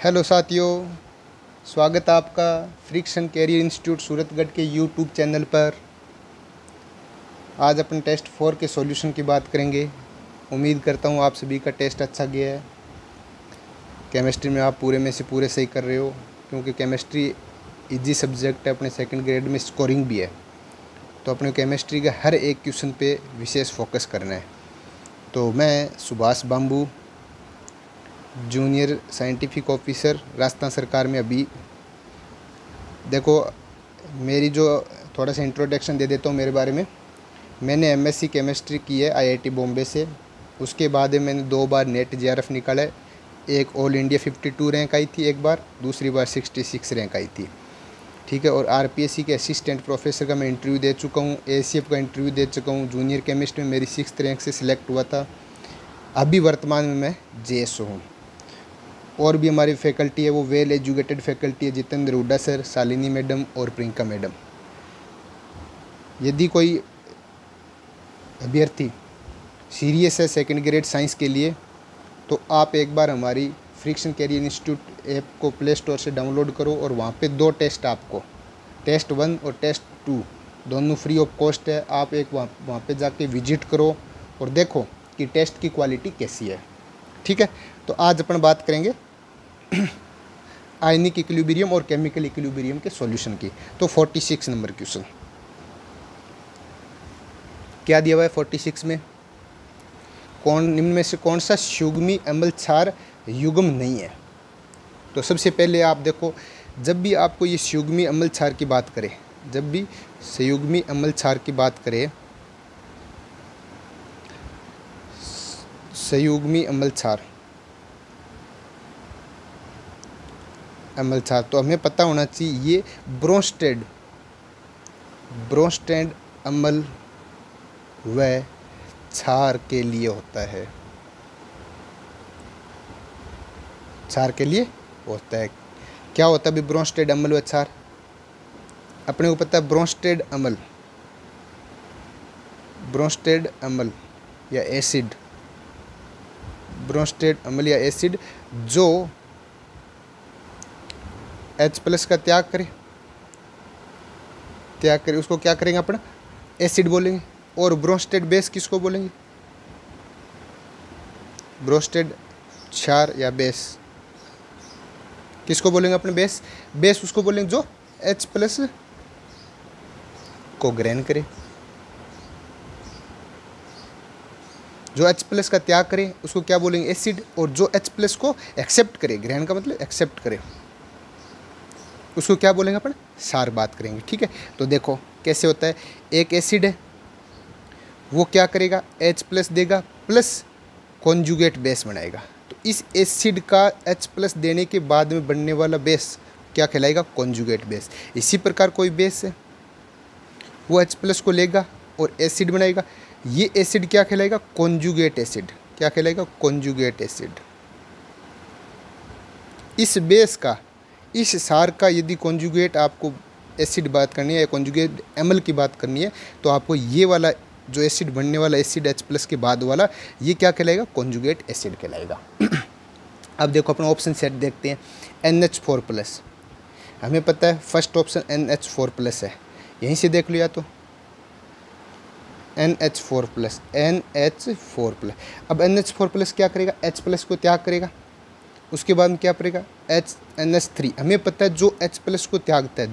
Hello साथियों, स्वागत है आपका फ्रिक्शन कैरियर इंस्टीट्यूट सूरतगढ़ के यूट्यूब चैनल पर। आज अपन टेस्ट 4 के सॉल्यूशन की बात करेंगे। उम्मीद करता हूँ आप सभी का टेस्ट अच्छा गया है। केमिस्ट्री में आप पूरे में से पूरे सही कर रहे हो, क्योंकि केमिस्ट्री इजी सब्जेक्ट है, अपने सेकंड ग्रेड में स्कोरिंग भी है। तो अपने केमिस्ट्री के हर एक क्वेश्चन पे विशेष फोकस करना है। तो मैं Subhash bamboo, junior scientific officer Rajasthan सरकार में। अभी देखो, मेरी जो थोड़ा सा इंट्रोडक्शन दे देता हूँ मेरे बारे में। मैंने एमएससी केमिस्ट्री की है आईआईटी बॉम्बे से। उसके बाद मैंने 2 बार नेट जेआरएफ निकाला है। एक ऑल इंडिया 52 रैंक आई थी एक बार, दूसरी बार 66 रैंक आई थी। ठीक है। और आरपीएससी के असिस्टेंट प्रोफेसर का मैं इंटरव्यू दे चुका हूँ, एसीएफ का इंटरव्यू दे चुका हूँ। जूनियर केमिस्ट में मेरी 6th रैंक से सिलेक्ट हुआ था। अभी वर्तमान में मैं जेएसओ हूँ। और भी हमारी फैकल्टी है, वो वेल एजुकेटेड फैकल्टी है। जितेंद्र हुड्डा सर, शालिनी मैडम और प्रियंका मैडम। यदि कोई अभ्यर्थी सीरियस है सेकंड ग्रेड साइंस के लिए, तो आप एक बार हमारी फ्रिक्शन कैरियर इंस्टीट्यूट ऐप को प्ले स्टोर से डाउनलोड करो। और वहाँ पे 2 टेस्ट आपको, टेस्ट 1 और टेस्ट 2 दोनों फ्री ऑफ कॉस्ट है। आप एक वहाँ पे जाके विजिट करो और देखो कि टेस्ट की क्वालिटी कैसी है। ठीक है। तो आज अपन बात करेंगे आयनिक इक्विलिब्रियम और केमिकल इक्विलिब्रियम के सॉल्यूशन की। तो 46 नंबर क्वेश्चन क्या दिया हुआ है 46 में? निम्न में से कौन सा संयुग्मी अम्ल क्षार युग्म नहीं है? तो सबसे पहले आप देखो, जब भी आपको ये संयुग्मी अम्ल क्षार की बात करें, जब भी संयुग्मी अम्ल क्षार की बात करें, संयुग्मी अम्ल क्षार तो हमें पता होना चाहिए ये ब्रोंस्टेड अम्ल व क्षार के लिए होता है। क्षार के लिए होता है। क्या होता है भी ब्रोंस्टेड अम्ल व क्षार? अपने को पता है ब्रोंस्टेड अम्ल या एसिड, ब्रोंस्टेड अम्ल या एसिड जो H+ का त्याग करे, उसको क्या करेंगे अपन? एसिड बोलेंगे। और ब्रोंस्टेड बेस किसको बोलेंगे? ब्रोंस्टेड क्षार या बेस किसको बोलेंगे अपन? बेस उसको बोलेंगे जो H+ को ग्रहण करे, जो H+ का त्याग करे उसको क्या बोलेंगे? एसिड। और जो H+ को एक्सेप्ट करे, ग्रहण का मतलब एक्सेप्ट करे, उसको क्या बोलेंगे अपन? क्षार बात करेंगे। ठीक है। तो देखो कैसे होता है। एक एसिड है, वो क्या करेगा? H+ देगा प्लस कॉन्जुगेट बेस बनाएगा। तो इस एसिड का H+ देने के बाद में बनने वाला बेस क्या कहलाएगा? Conjugate base. इसी प्रकार कोई बेस है, वो H+ को लेगा और एसिड बनाएगा। ये एसिड क्या कहलाएगा? Conjugate acid. क्या कहलाएगा? Conjugate acid. इस बेस का, इस क्षार का यदि कॉन्जुगेट आपको एसिड बात करनी है या कॉन्जुगेट अम्ल की बात करनी है, तो आपको ये वाला जो एसिड बनने वाला एसिड H+ के बाद वाला, ये क्या कहलाएगा? कॉन्जुगेट एसिड कहलाएगा। अब देखो अपना ऑप्शन सेट देखते हैं। NH4+, हमें पता है फर्स्ट ऑप्शन NH4+ है, यहीं से देख लिया। तो NH4+। अब NH4+ क्या करेगा? H+ को त्याग करेगा। उसके बाद में क्या करेगा? NH3। हमें पता है जो H+ को त्यागता है,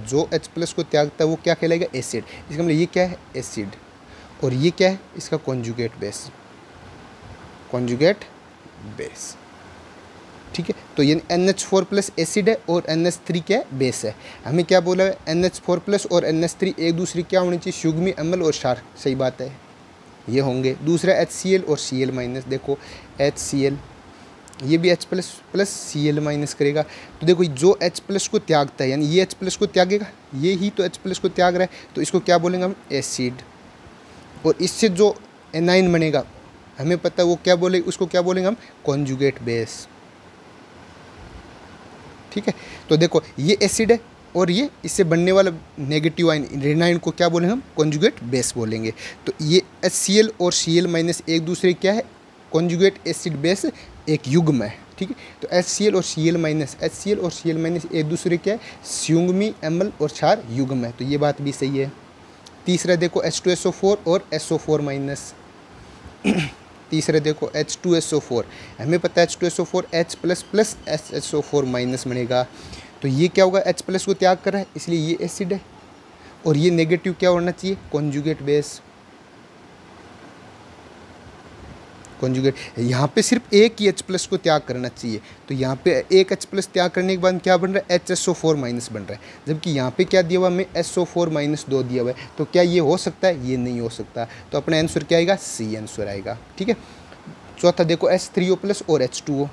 वो क्या कहलाएगा? एसिड। इसका मतलब ये क्या है? एसिड। और ये क्या है? इसका कॉन्जुगेट बेस। ठीक है। तो ये NH4+ एसिड है और NH3 क्या है? बेस है। हमें क्या बोला है? NH4+ और NH3 एक दूसरे क्या होनी चाहिए? संयुग्मी अम्ल और क्षार। सही बात है, ये होंगे। दूसरा HCl और Cl-। देखो HCl, ये भी H+ प्लस Cl- करेगा। तो देखो जो H+ को त्यागता है, यानी ये H+ को त्यागेगा, ये ही तो H+ को त्याग रहा है, तो इसको क्या बोलेंगे हम? एसिड। और इससे जो एनाइन बनेगा, हमें पता है वो क्या बोले, उसको क्या बोलेंगे हम? Conjugate base. ठीक है। तो देखो ये एसिड है और ये इससे बनने वाला नेगेटिव आयन रेनाइन को क्या बोलेंगे हम? कॉन्जुगेट बेस बोलेंगे। तो ये HCl और Cl- एक दूसरे क्या है? कॉन्जुगेट एसिड बेस एक युग्म है। ठीक है। तो HCl और Cl माइनस, HCl और Cl माइनस एक दूसरे क्या है, संयुग्मी अम्ल और क्षार युग्म है, तो ये बात भी सही है। तीसरा देखो H2SO4 और SO4 माइनस। तीसरा देखो H2SO4, हमें पता है H2SO4 H plus plus SO4 minus बनेगा, तो ये क्या होगा, H प्लस को त्याग कर रहा है इसलिए ये एसिड है, और ये नेगेटिव क्या होना चाहिए, कॉन्जुगेट बेस। कॉन्जुगेट, यहाँ पे सिर्फ एक ही H प्लस को त्याग करना चाहिए, तो यहाँ पे एक H प्लस त्याग करने के बाद क्या बन रहा है, HSO4 माइनस बन रहा है, जबकि यहाँ पे क्या दिया हुआ हमें, SO4 माइनस 2 दिया हुआ है, तो क्या ये हो सकता है, ये नहीं हो सकता, तो अपना आंसर क्या आएगा, C आंसर आएगा, ठीक है। चौथा देखो H3O प्लस और H2O,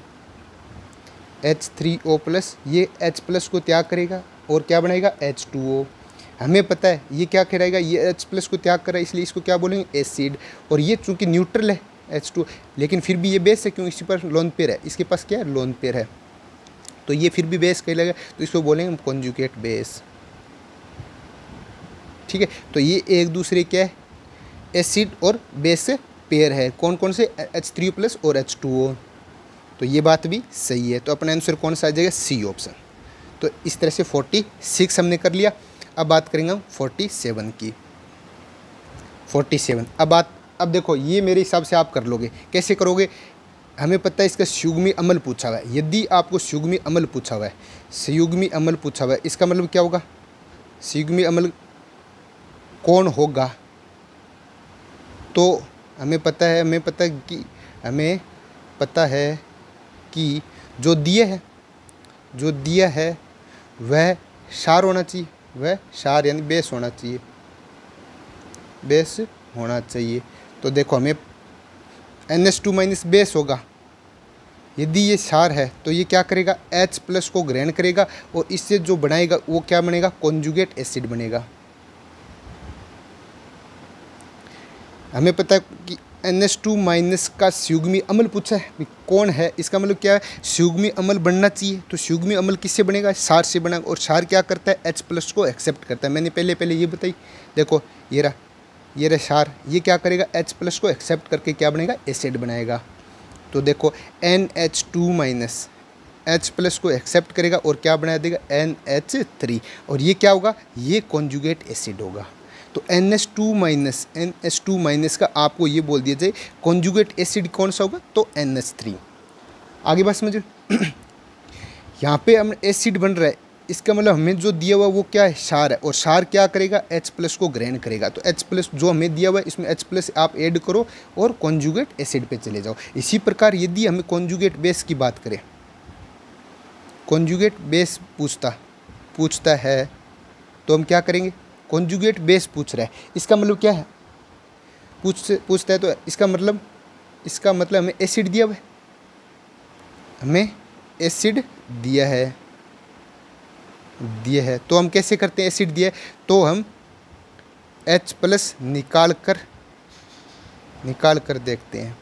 H3O प्लस ये H प्लस को त्याग करेगा और क्या बनाएगा, H2O। हमें पता है ये क्या कराएगा, ये H प्लस को त्याग कर रहा है इसलिए इसको क्या बोलेंगे, एसिड, और ये चूँकि न्यूट्रल है H2, लेकिन फिर भी ये बेस है, क्यों, इसी पर लोन पेयर है, इसके पास क्या है, लोन पेयर है, तो ये फिर भी बेस कहलाएगा, तो इसको बोलेंगे कॉन्जुगेट बेस, ठीक है। तो ये एक दूसरे क्या है, एसिड और बेस से पेयर है, कौन कौन से, H3O प्लस और H2O, तो ये बात भी सही है, तो अपना आंसर कौन सा आ जाएगा, C ऑप्शन। तो इस तरह से 46 हमने कर लिया। अब बात करेंगे हम 47 की। 47 अब देखो ये मेरे हिसाब से आप कर लोगे, कैसे करोगे, हमें पता है इसका संयुग्मी अम्ल पूछा हुआ है, यदि आपको संयुग्मी अम्ल पूछा हुआ है, संयुग्मी अम्ल पूछा हुआ है, इसका मतलब क्या होगा, संयुग्मी अम्ल कौन होगा, तो हमें पता है कि जो दिया है वह क्षार होना चाहिए, वह क्षार यानी बेस होना चाहिए, तो देखो हमें NH2 माइनस बेस होगा, यदि ये क्षार है तो ये क्या करेगा, H प्लस को ग्रहण करेगा और इससे जो बनाएगा वो क्या बनेगा, कॉन्जुगेट एसिड बनेगा। हमें पता है कि NH2 माइनस का संयुग्मी अम्ल पूछा है, कौन है, इसका मतलब क्या है, संयुग्मी अम्ल बनना चाहिए, तो संयुग्मी अम्ल किससे बनेगा, क्षार से बनेगा, और क्षार क्या करता है, H प्लस को एक्सेप्ट करता है, मैंने पहले ये बताई, देखो ये रहा क्षार, ये क्या करेगा, H प्लस को एक्सेप्ट करके क्या बनेगा, एसिड बनाएगा, तो देखो NH2 माइनस H प्लस को एक्सेप्ट करेगा और क्या बना देगा, NH3, और ये क्या होगा, ये कॉन्जुगेट एसिड होगा, तो NH2 माइनस का आपको ये बोल दिया जाए कॉन्जुगेट एसिड कौन सा होगा, तो NH3। आगे बात समझो, यहाँ पे हम एसिड बन रहा है, इसका मतलब हमें जो दिया हुआ वो क्या है, क्षार है, और क्षार क्या करेगा, H प्लस को ग्रहण करेगा, तो H प्लस जो हमें दिया हुआ है इसमें H प्लस आप ऐड करो और कॉन्जुगेट एसिड पे चले जाओ। इसी प्रकार यदि हमें कॉन्जुगेट बेस की बात करें, कॉन्जुगेट बेस पूछता है तो हम क्या करेंगे, कॉन्जुगेट बेस पूछ रहा है, इसका मतलब क्या है, पूछता है, तो इसका मतलब हमें एसिड दिया हुआ है, हमें एसिड दिया है, तो हम कैसे करते हैं, एसिड दिया है तो हम H प्लस निकाल कर देखते हैं,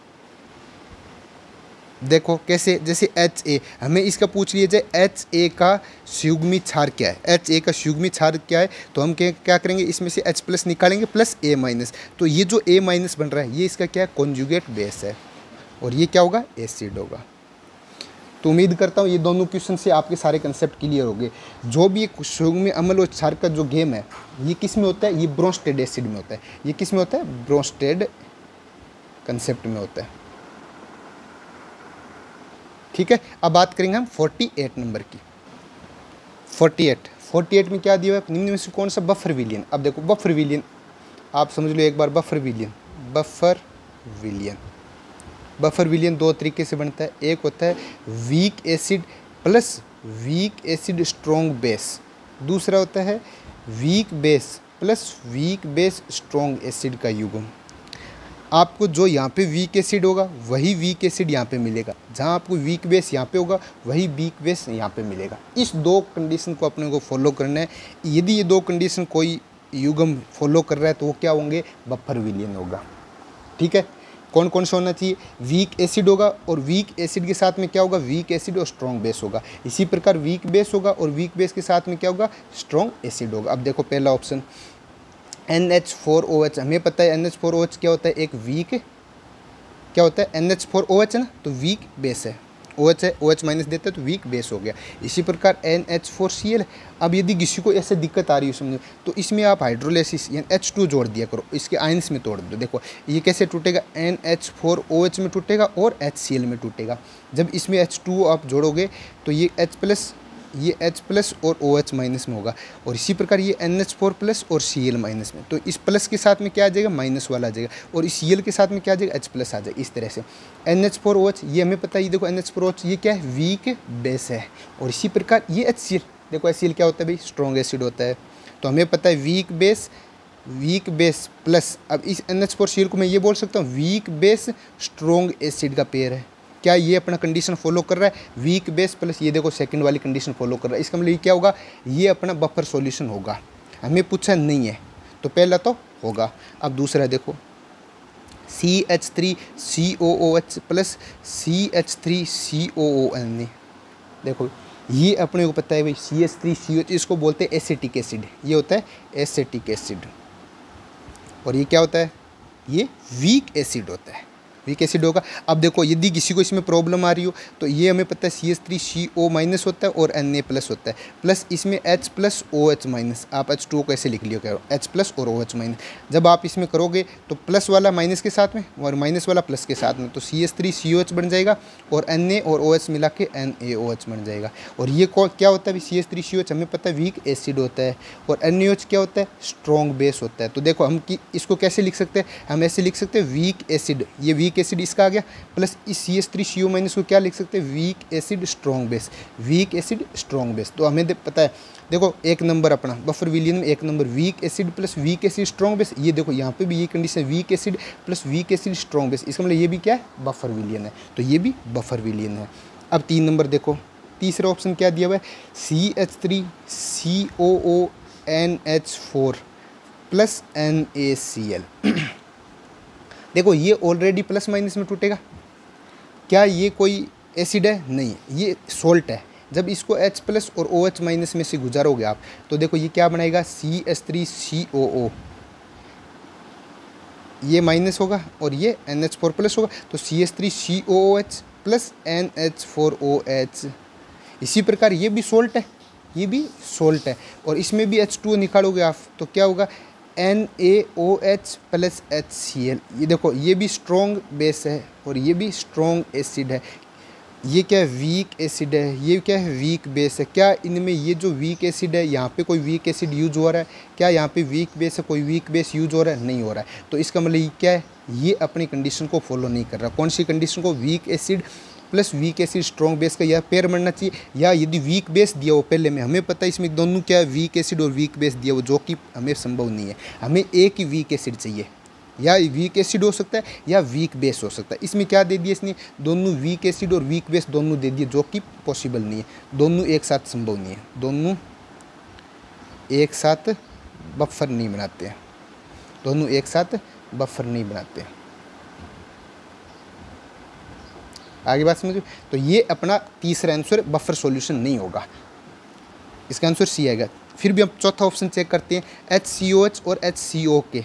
देखो कैसे, जैसे HA हमें इसका पूछ लिया जाए, HA का संयुग्मी क्षार क्या है, HA का संयुग्मी क्षार क्या है, तो हम क्या करेंगे, इसमें से H प्लस निकालेंगे प्लस A माइनस, तो ये जो A माइनस बन रहा है ये इसका क्या है, कॉन्जुगेट बेस है, और ये क्या होगा, एसिड होगा। तो उम्मीद करता हूँ ये दोनों क्वेश्चन से आपके सारे कंसेप्ट क्लियर हो गए। जो भी संयुग्मी अम्ल और क्षार का जो गेम है ये किस में होता है, ये ब्रोंस्टेड एसिड में होता है, ये किस में होता है, ब्रोंस्टेड कंसेप्ट में होता है, ठीक है। अब बात करेंगे हम 48 नंबर की। 48 में क्या दिया हुआ है, निम्न में से कौन सा, बफर विलियन। अब देखो बफर विलियन आप समझ लो एक बार, बफर विलियन दो तरीके से बनता है, एक होता है weak acid plus weak acid strong base, दूसरा होता है weak base plus weak base strong acid का युग्म। आपको जो यहाँ पे वीक एसिड होगा वही वीक एसिड यहाँ पे मिलेगा, जहाँ आपको वीक बेस यहाँ पे होगा वही वीक बेस यहाँ पे मिलेगा। इस दो कंडीशन को अपने को फॉलो करना है, यदि ये दो कंडीशन कोई युग्म फॉलो कर रहा है तो वो क्या होंगे, बफर विलियन होगा, ठीक है। कौन कौन सा होना चाहिए, वीक एसिड होगा और वीक एसिड के साथ में क्या होगा, वीक एसिड और स्ट्रॉन्ग बेस होगा। इसी प्रकार वीक बेस होगा और वीक बेस के साथ में क्या होगा, स्ट्रॉन्ग एसिड होगा। अब देखो पहला ऑप्शन NH4OH, हमें पता है NH4OH क्या होता है, एक वीक क्या होता है, NH4OH है ना, तो वीक बेस है, OH है, OH माइनस देते हैं तो वीक बेस हो गया। इसी प्रकार NH4Cl। अब यदि किसी को ऐसे दिक्कत आ रही है समझो, तो इसमें आप हाइड्रोलाइसिस यानी H2 जोड़ दिया करो, इसके आयंस में तोड़ दो। देखो ये कैसे टूटेगा, NH4OH में टूटेगा और HCl में टूटेगा। जब इसमें H2 आप जोड़ोगे तो ये H प्लस, ये H प्लस और OH माइनस में होगा, और इसी प्रकार ये NH4 प्लस और Cl माइनस में। तो इस प्लस के साथ में क्या आ जाएगा, माइनस वाला आ जाएगा, और इस Cl के साथ में क्या आ जाएगा, H प्लस आ जाएगा। इस तरह से NH4OH ये हमें पता है, ये देखो NH4OH ये क्या है, वीक बेस है। और इसी प्रकार ये HCl, देखो HCl क्या होता है भाई, स्ट्रॉन्ग एसिड होता है। तो हमें पता है वीक बेस प्लस, अब इस NH4Cl को मैं ये बोल सकता हूँ वीक बेस स्ट्रॉन्ग एसिड का पेयर है। क्या ये अपना कंडीशन फॉलो कर रहा है, वीक बेस प्लस, ये देखो सेकंड वाली कंडीशन फॉलो कर रहा है। इसका मतलब ये क्या होगा, ये अपना बफर सॉल्यूशन होगा। हमें पूछा नहीं है तो पहला तो होगा। अब दूसरा देखो CH3COOH प्लस CH3COON। देखो ये अपने को पता है भाई CH3COOH, इसको बोलते हैं एसिटिक एसिड, ये होता है एसिटिक एसिड। और ये क्या होता है, ये वीक एसिड होता है, वीक एसिड होगा। अब देखो यदि किसी को इसमें प्रॉब्लम आ रही हो तो ये हमें पता है CH3CO माइनस होता है और Na प्लस होता है, प्लस इसमें H प्लस OH माइनस, आप H2O को ऐसे लिख लियो, कह H प्लस और OH माइनस। जब आप इसमें करोगे तो प्लस वाला माइनस के साथ में और माइनस वाला प्लस के साथ में, तो CH3COH बन जाएगा और Na और OH मिला के NaOH बन जाएगा। और ये क्या होता है CH3COH, हमें पता है वीक एसिड होता है, और NaOH क्या होता है, स्ट्रॉन्ग बेस होता है। तो देखो हम इसको कैसे लिख सकते हैं, हम ऐसे लिख सकते हैं वीक एसिड, ये वीक एसिड इसका आ गया, प्लस इस CH3CO माइनस को क्या लिख सकते हैं, weak acid strong base, weak acid strong base. तो हमें पता है, देखो एक नंबर अपना बफर विलियन में एक number weak acid plus weak acid strong base. ये देखो यहाँ पे भी ये condition weak acid plus weak acid strong base, इसका मतलब ये भी क्या है, बफर विलियन है। तो ये भी बफर विलियन है। अब 3 नंबर देखो, तीसरा ऑप्शन क्या दिया हुआ है, CH3COONH4 प्लस NaCl। देखो ये ऑलरेडी प्लस माइनस में टूटेगा। क्या ये कोई एसिड है, नहीं, ये सोल्ट है। जब इसको H प्लस और OH माइनस में से गुजारोगे आप, तो देखो ये क्या बनाएगा, CH3COO, ये माइनस होगा और ये NH4 प्लस होगा, तो CH3COOH प्लस NH4OH। इसी प्रकार ये भी सोल्ट है, ये भी सोल्ट है, और इसमें भी H2O निकालोगे आप तो क्या होगा, NaOH प्लस HCl। ये देखो ये भी स्ट्रॉन्ग बेस है और ये भी स्ट्रॉन्ग एसिड है। ये क्या है, वीक एसिड है, ये क्या है, वीक बेस है। क्या इनमें ये जो वीक एसिड है, यहाँ पे कोई वीक एसिड यूज हो रहा है, क्या यहाँ पे वीक बेस है, कोई वीक बेस यूज हो रहा है, नहीं हो रहा है। तो इसका मतलब ये क्या है, ये अपनी कंडीशन को फॉलो नहीं कर रहा। कौन सी कंडीशन को, weak acid plus weak acid strong base का यह पेयर बनना चाहिए। या यदि वीक बेस दिया हो पहले में, हमें पता है इसमें दोनों क्या है, वीक एसिड और वीक बेस दिया हो, जो कि हमें संभव नहीं है। हमें एक ही वीक एसिड चाहिए, या वीक एसिड हो सकता है या वीक बेस हो सकता है। इसमें क्या दे दिया इसने, दोनों वीक एसिड और वीक बेस दोनों दे दिए, जो कि पॉसिबल नहीं है, दोनों एक साथ संभव नहीं है, दोनों एक साथ बफर नहीं बनाते हैं, दोनों एक साथ बफर नहीं बनाते हैं। आगे बात समझो। तो ये अपना तीसरा आंसर बफर सॉल्यूशन नहीं होगा, इसका आंसर सी आएगा। फिर भी हम चौथा ऑप्शन चेक करते हैं, HCOH और HCOK,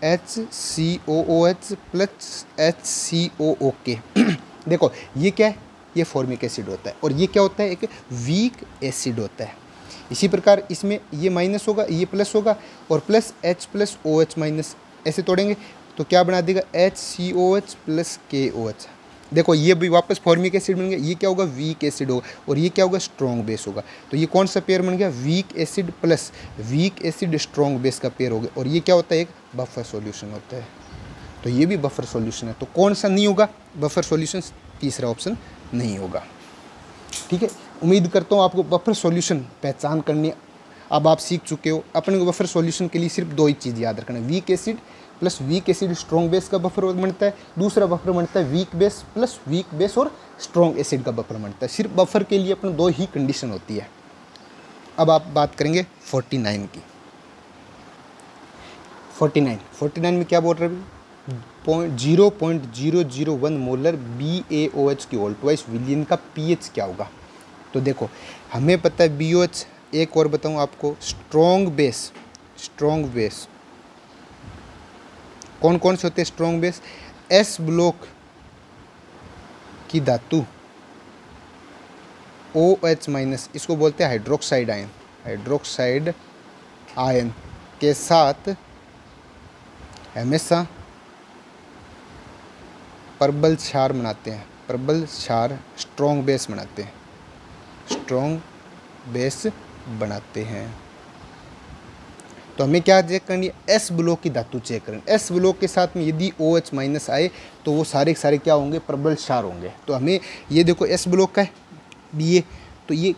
HCOOH प्लस HCOOK। देखो ये क्या है, ये फॉर्मिक एसिड होता है, और ये क्या होता है, एक वीक एसिड होता है। इसी प्रकार इसमें ये माइनस होगा, ये प्लस होगा, और plus H plus OH minus, ऐसे तोड़ेंगे तो क्या बना देगा, HCOH प्लस KOH। देखो ये भी वापस फॉर्मिक एसिड बन गया, ये क्या होगा, वीक एसिड होगा, और ये क्या होगा, स्ट्रॉन्ग बेस होगा। तो ये कौन सा पेयर बन गया, weak acid plus weak acid strong base का पेयर हो गया, और ये क्या होता है, एक बफर सॉल्यूशन होता है। तो ये भी बफर सॉल्यूशन है। तो कौन सा नहीं होगा बफर सॉल्यूशन, तीसरा ऑप्शन नहीं होगा। ठीक है, उम्मीद करता हूँ आपको बफर सॉल्यूशन पहचान करनी अब आप सीख चुके हो। अपने को बफर सॉल्यूशन के लिए सिर्फ 2 ही चीज़ याद रखना, weak acid plus weak acid strong base का बफर बनता है, दूसरा बफर बनता है weak base plus weak base और स्ट्रॉन्ग एसिड का बफर बनता है। सिर्फ बफर के लिए अपने 2 ही कंडीशन होती है। अब आप बात करेंगे 49 की। 49 में क्या बोल रहे हैं, 0.001 मोलर BaOH की होल ट्वाइस विलियन का pH क्या होगा। तो देखो हमें पता है BOH, एक और बताऊं आपको, स्ट्रॉन्ग बेस कौन कौन से होते हैं, स्ट्रॉन्ग बेस, S ब्लॉक की धातु OH माइनस, इसको बोलते हैं हाइड्रोक्साइड आयन, हाइड्रोक्साइड आयन के साथ हमेशा प्रबल क्षार बनाते हैं, प्रबल क्षार स्ट्रॉन्ग बेस बनाते हैं, स्ट्रॉन्ग बेस बनाते हैं। तो हमें क्या चेक करनी है, एस ब्लॉक की धातु चेक करनी। एस ब्लॉक के साथ में यदि OH माइनस आए तो वो सारे के सारे क्या होंगे, प्रबल क्षार होंगे। तो हमें ये देखो एस ब्लॉक का है BA, तो ये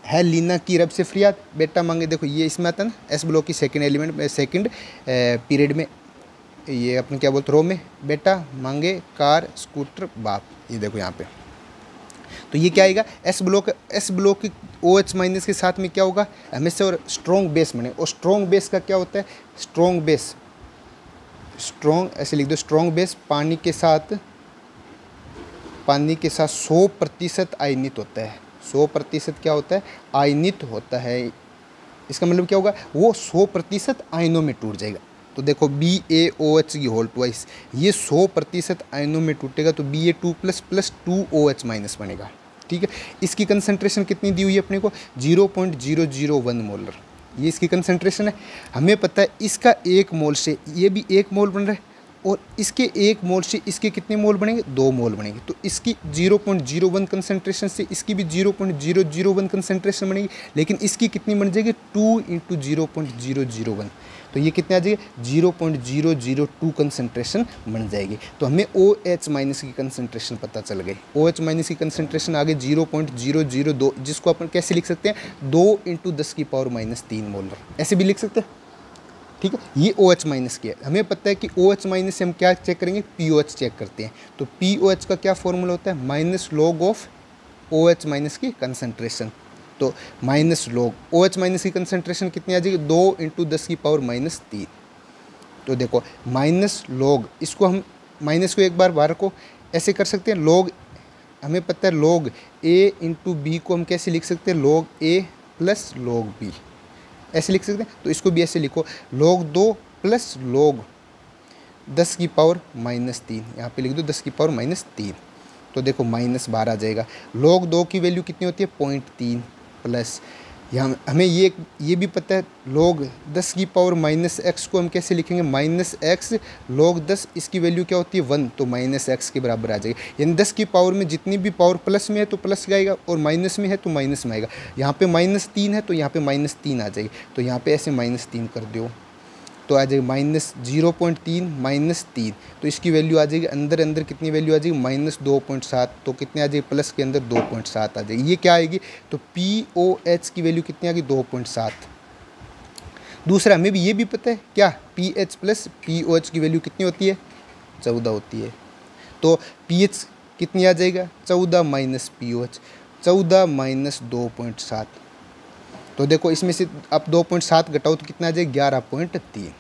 है लीना की रब से फ्रियाद, बेटा मांगे, देखो ये इसमें आता है ना एस ब्लॉक की सेकंड एलिमेंट में, सेकंड पीरियड में, ये अपन क्या बोलते रो में, बेटा मांगे कार स्कूटर बाप, ये देखो यहाँ पे। तो ये क्या आएगा, एस ब्लॉक की OH माइनस के साथ में क्या होगा, हमेशा और स्ट्रॉन्ग बेस बने। और स्ट्रॉन्ग बेस का क्या होता है, स्ट्रॉन्ग बेस, स्ट्रॉन्ग ऐसे लिख दो, स्ट्रॉन्ग बेस पानी के साथ 100% आयनित होता है, 100% क्या होता है, आयनित होता है। इसका मतलब क्या होगा, वो 100% आयनों में टूट जाएगा। तो देखो BaOH की होल ट्वाइस, ये 100% आयनों में टूटेगा तो Ba2 प्लस 2OH माइनस बनेगा। ठीक है, इसकी कंसंट्रेशन कितनी दी हुई है अपने को, 0.001 मोलर, ये इसकी कंसंट्रेशन है। हमें पता है इसका 1 मोल से ये भी 1 मोल बन रहा है, और इसके 1 मोल से इसके कितने मोल बनेंगे, 2 मोल बनेंगे। तो इसकी 0.01 कंसंट्रेशन से इसकी भी 0.001 कंसंट्रेशन बनेगी, लेकिन इसकी कितनी बन जाएगी, 2 × 0.001, तो ये कितने आ जाएगी, 0.002 कंसंट्रेशन बन जाएगी। तो हमें OH माइनस की कंसंट्रेशन पता चल गई। OH माइनस की कंसंट्रेशन आगे 0.002, जिसको अपन कैसे लिख सकते हैं, 2 × 10⁻³ मोलर, ऐसे भी लिख सकते हैं। ठीक है, ये OH माइनस की है। हमें पता है कि OH माइनस से हम क्या चेक करेंगे, POH चेक करते हैं। तो POH का क्या फॉर्मूला होता है, minus log of OH minus की कंसंट्रेशन। तो माइनस लॉग OH माइनस की कंसंट्रेशन कितनी आ जाएगी, 2 × 10⁻³ तो देखो माइनस लॉग, इसको हम माइनस को एक बार बाहर को ऐसे कर सकते हैं, लॉग हमें पता है लॉग A × B को हम कैसे लिख सकते हैं, log A + log B, ऐसे लिख सकते हैं। तो इसको भी ऐसे लिखो, log 2 + log 10⁻³ यहाँ पे लिख दो 10⁻³ तो देखो -12 आ जाएगा। log 2 की वैल्यू कितनी होती है, 0.3 प्लस यहाँ हमें ये भी पता है log 10⁻⁻x को हम कैसे लिखेंगे, -x log 10, इसकी वैल्यू क्या होती है 1, तो -x के बराबर आ जाएगी। यानी 10 की पावर में जितनी भी पावर प्लस में है तो प्लस आएगा, और माइनस में है तो माइनस में आएगा। यहाँ पे -3 है तो यहाँ पे -3 आ जाएगी, तो यहाँ पे ऐसे -3 कर दो तो आ जाएगी -0.3 -3, तो इसकी वैल्यू आ जाएगी अंदर कितनी वैल्यू आ जाएगी, -2.7, तो कितने आ जाएगी, प्लस के अंदर 2.7 आ जाएगी। ये क्या आएगी, तो POH की वैल्यू कितनी आ गई, 2.7। दूसरा हमें भी ये भी पता है क्या, pH + POH की वैल्यू कितनी होती है, 14 होती है। तो pH कितनी आ जाएगा, 14 - POH, 14 - 2.7। तो देखो इसमें से आप 2.7 घटाओ तो कितना आ जाएगा, 11.3।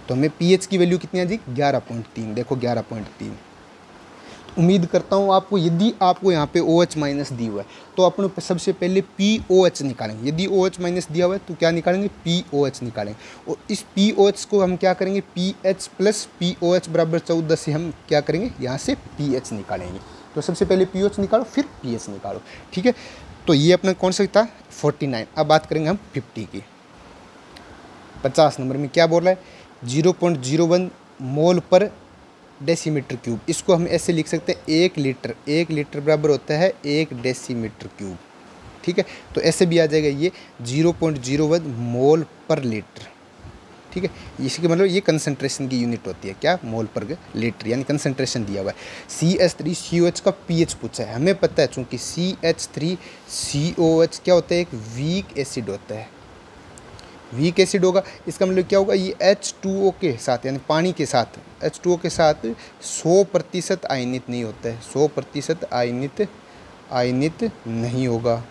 तो हमें pH की वैल्यू कितनी आ जाएगी, 11.3। देखो 11.3। उम्मीद करता हूँ आपको, यदि आपको यहाँ पे OH माइनस दी हुआ है तो अपन सबसे पहले POH निकालेंगे। यदि OH माइनस दिया हुआ है तो क्या निकालेंगे, POH निकालेंगे। और इस POH को हम क्या करेंगे, pH + POH = 14 से हम क्या करेंगे, यहाँ से pH निकालेंगे। तो सबसे पहले POH निकालो फिर pH निकालो, ठीक है। तो ये अपना कौन सा था, 49। अब बात करेंगे हम 50 की। 50 नंबर में क्या बोल रहा है, 0.01 मोल पर डेसीमीटर क्यूब। इसको हम ऐसे लिख सकते हैं 1 लीटर, 1 लीटर बराबर होता है 1 डेसीमीटर क्यूब, ठीक है। तो ऐसे भी आ जाएगा ये 0.01 मोल पर लीटर, ठीक है। इसके मतलब ये कंसंट्रेशन की यूनिट होती है, क्या, मोल पर लीटर, यानी कंसंट्रेशन दिया हुआ है। CH3COH का pH पूछा है, हमें पता है चूँकि CH3COH क्या होता है, एक वीक एसिड होता है, वीक एसिड होगा। इसका मतलब क्या होगा, ये H2O के साथ यानी पानी के साथ, H2O के साथ 100% आयनित नहीं होता है, 100% आयनित नहीं होगा।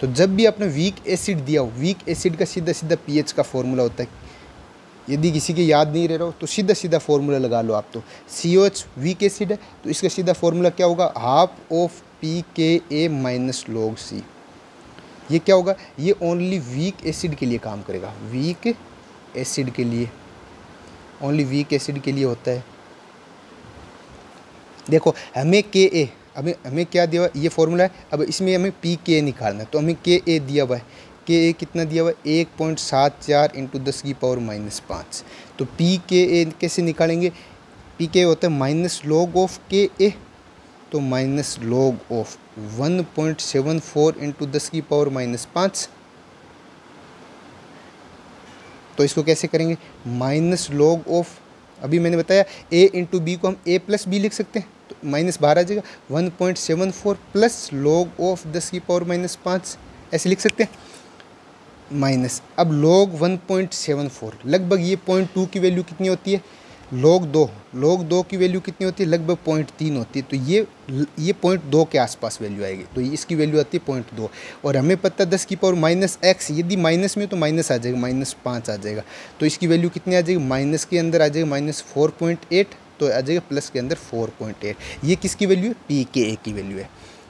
तो जब भी आपने वीक एसिड दिया हो, वीक एसिड का सीधा pH का फॉर्मूला होता है। यदि किसी के याद नहीं रह रहा हो तो सीधा फॉर्मूला लगा लो आप। तो COH वीक एसिड है तो इसका सीधा फॉर्मूला क्या होगा, ½ pKa - log C। ये क्या होगा, ये ओनली वीक एसिड के लिए काम करेगा, वीक एसिड के लिए, ओनली वीक एसिड के लिए होता है। देखो हमें Ka हमें हमें क्या दिया हुआ है, ये फॉर्मूला है। अब इसमें हमें पी के निकालना है, तो हमें के ए दिया हुआ है, के ए कितना दिया हुआ है 1.74 × 10⁻⁵। तो पी के ए कैसे निकालेंगे, पी के होता है माइनस लॉग ऑफ के ए, तो माइनस लॉग ऑफ 1.74 × 10⁻⁵। तो इसको कैसे करेंगे, माइनस लॉग ऑफ, अभी मैंने बताया a इंटू बी को हम a प्लस बी लिख सकते हैं, तो माइनस बाहर आ जाएगा, 1.74 प्लस लॉग ऑफ 10⁻⁵ ऐसे लिख सकते हैं माइनस। अब लॉग 1.74 लगभग ये 0.2 की वैल्यू कितनी होती है, लॉग 2 की वैल्यू कितनी होती है, लगभग 0.3 होती है। तो ये 0.2 के आसपास वैल्यू आएगी, तो इसकी वैल्यू आती है 0.2। और हमें पता है 10⁻⁻x, यदि माइनस में तो माइनस आ जाएगा, -5 आ जाएगा। तो इसकी वैल्यू कितनी आ जाएगी, माइनस के अंदर आ जाएगा -4.8, तो आ जाएगा प्लस के अंदर 4.8। ये किसकी वैल्यू है, पी के ए की वैल्यू है।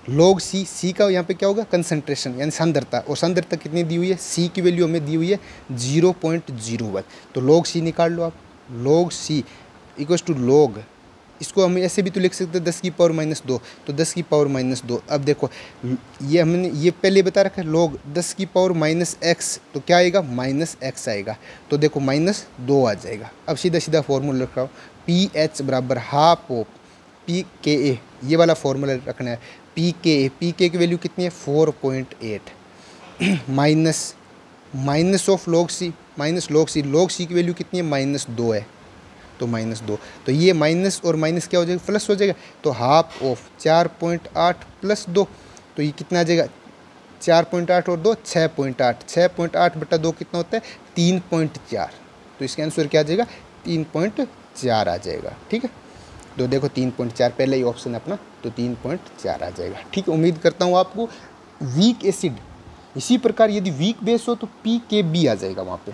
लॉग सी का यहाँ पे क्या होगा, कंसंट्रेशन यानी सांद्रता, और सांद्रता कितनी दी हुई है, सी की वैल्यू हमें दी हुई है 0.01। तो लॉग सी निकाल लो आप, log C equals to log, इसको हम ऐसे भी तो लिख सकते हैं 10⁻⁻2, तो 10⁻⁻2। अब देखो ये हमने ये पहले बता रखा है, लॉग 10⁻⁻x, तो क्या आएगा, -x आएगा। तो देखो -2 आ जाएगा। अब सीधा सीधा फॉर्मूला रखा, पी एच बराबर हाफ ऑफ पी के ए, ये वाला फॉर्मूला रखना है। पी के की वैल्यू कितनी है 4.8 minus of log C, log C की वैल्यू कितनी है -2 है, तो -2। तो ये माइनस और माइनस क्या हो जाएगा, प्लस हो जाएगा। तो हाफ ऑफ 4.8 + 2, तो ये कितना आ जाएगा, 4.8 और 2 6.8, 6.8 बटा 2 कितना होता है 3.4। तो इसका आंसर क्या आ जाएगा 3.4 आ जाएगा। ठीक है, तो देखो 3.4 पहले ही ऑप्शन है अपना, तो 3.4 आ जाएगा। ठीक है, उम्मीद करता हूँ आपको वीक एसिड, इसी प्रकार यदि वीक बेस हो तो पी के बी आ जाएगा वहाँ पे।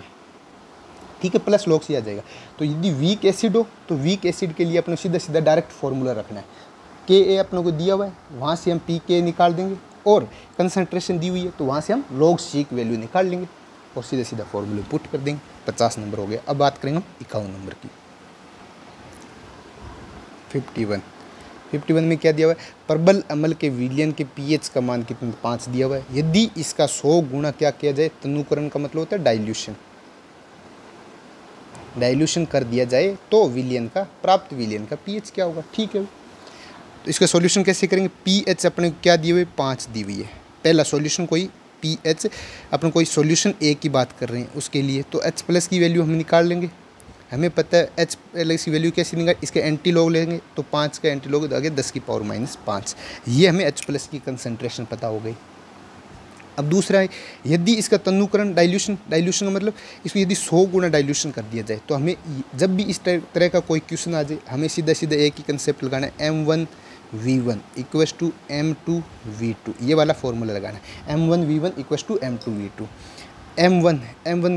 ठीक है, प्लस लॉग सी आ जाएगा। तो यदि वीक एसिड हो तो वीक एसिड के लिए अपने सीधा सीधा डायरेक्ट फार्मूला रखना है। के ए अपने को दिया हुआ है, वहाँ से हम पी के निकाल देंगे, और कंसंट्रेशन दी हुई है तो वहाँ से हम लॉग सी की वैल्यू निकाल लेंगे और सीधा सीधा फार्मूला पुट कर देंगे। 50 नंबर हो गया। अब बात करेंगे हम 51 नंबर की। 51 में क्या दिया हुआ है, प्रबल अम्ल के विलयन के पीएच का मान कितना 5 दिया हुआ है। यदि इसका 100 गुना क्या किया जाए, तनुकरण का मतलब होता है डाइल्यूशन कर दिया जाए तो विलयन का, प्राप्त विलयन का पीएच क्या होगा। ठीक है, तो इसका सॉल्यूशन कैसे करेंगे, पीएच अपने को क्या दिए हुए 5 दी हुई है। पहला सॉल्यूशन कोई पीएच अपने कोई सॉल्यूशन ए की बात कर रहे हैं उसके लिए, तो H प्लस की वैल्यू हम निकाल लेंगे। हमें पता है H प्लस की वैल्यू कैसे निकाल, इसके एंटी लॉग लेंगे तो 5 का एंटी लॉग आगे 10⁻⁻5। ये हमें H प्लस की कंसंट्रेशन पता हो गई। अब दूसरा है, यदि इसका तनुकरण डाइल्यूशन का मतलब इसको यदि 100 गुना डाइल्यूशन कर दिया जाए, तो हमें जब भी इस तरह का कोई क्वेश्चन आ जाए, हमें सीधा सीधा एक ही कंसेप्ट लगाना है, M1V1 = M2V2, ये वाला फॉर्मूला लगाना है। M1V1 = M2V2। M1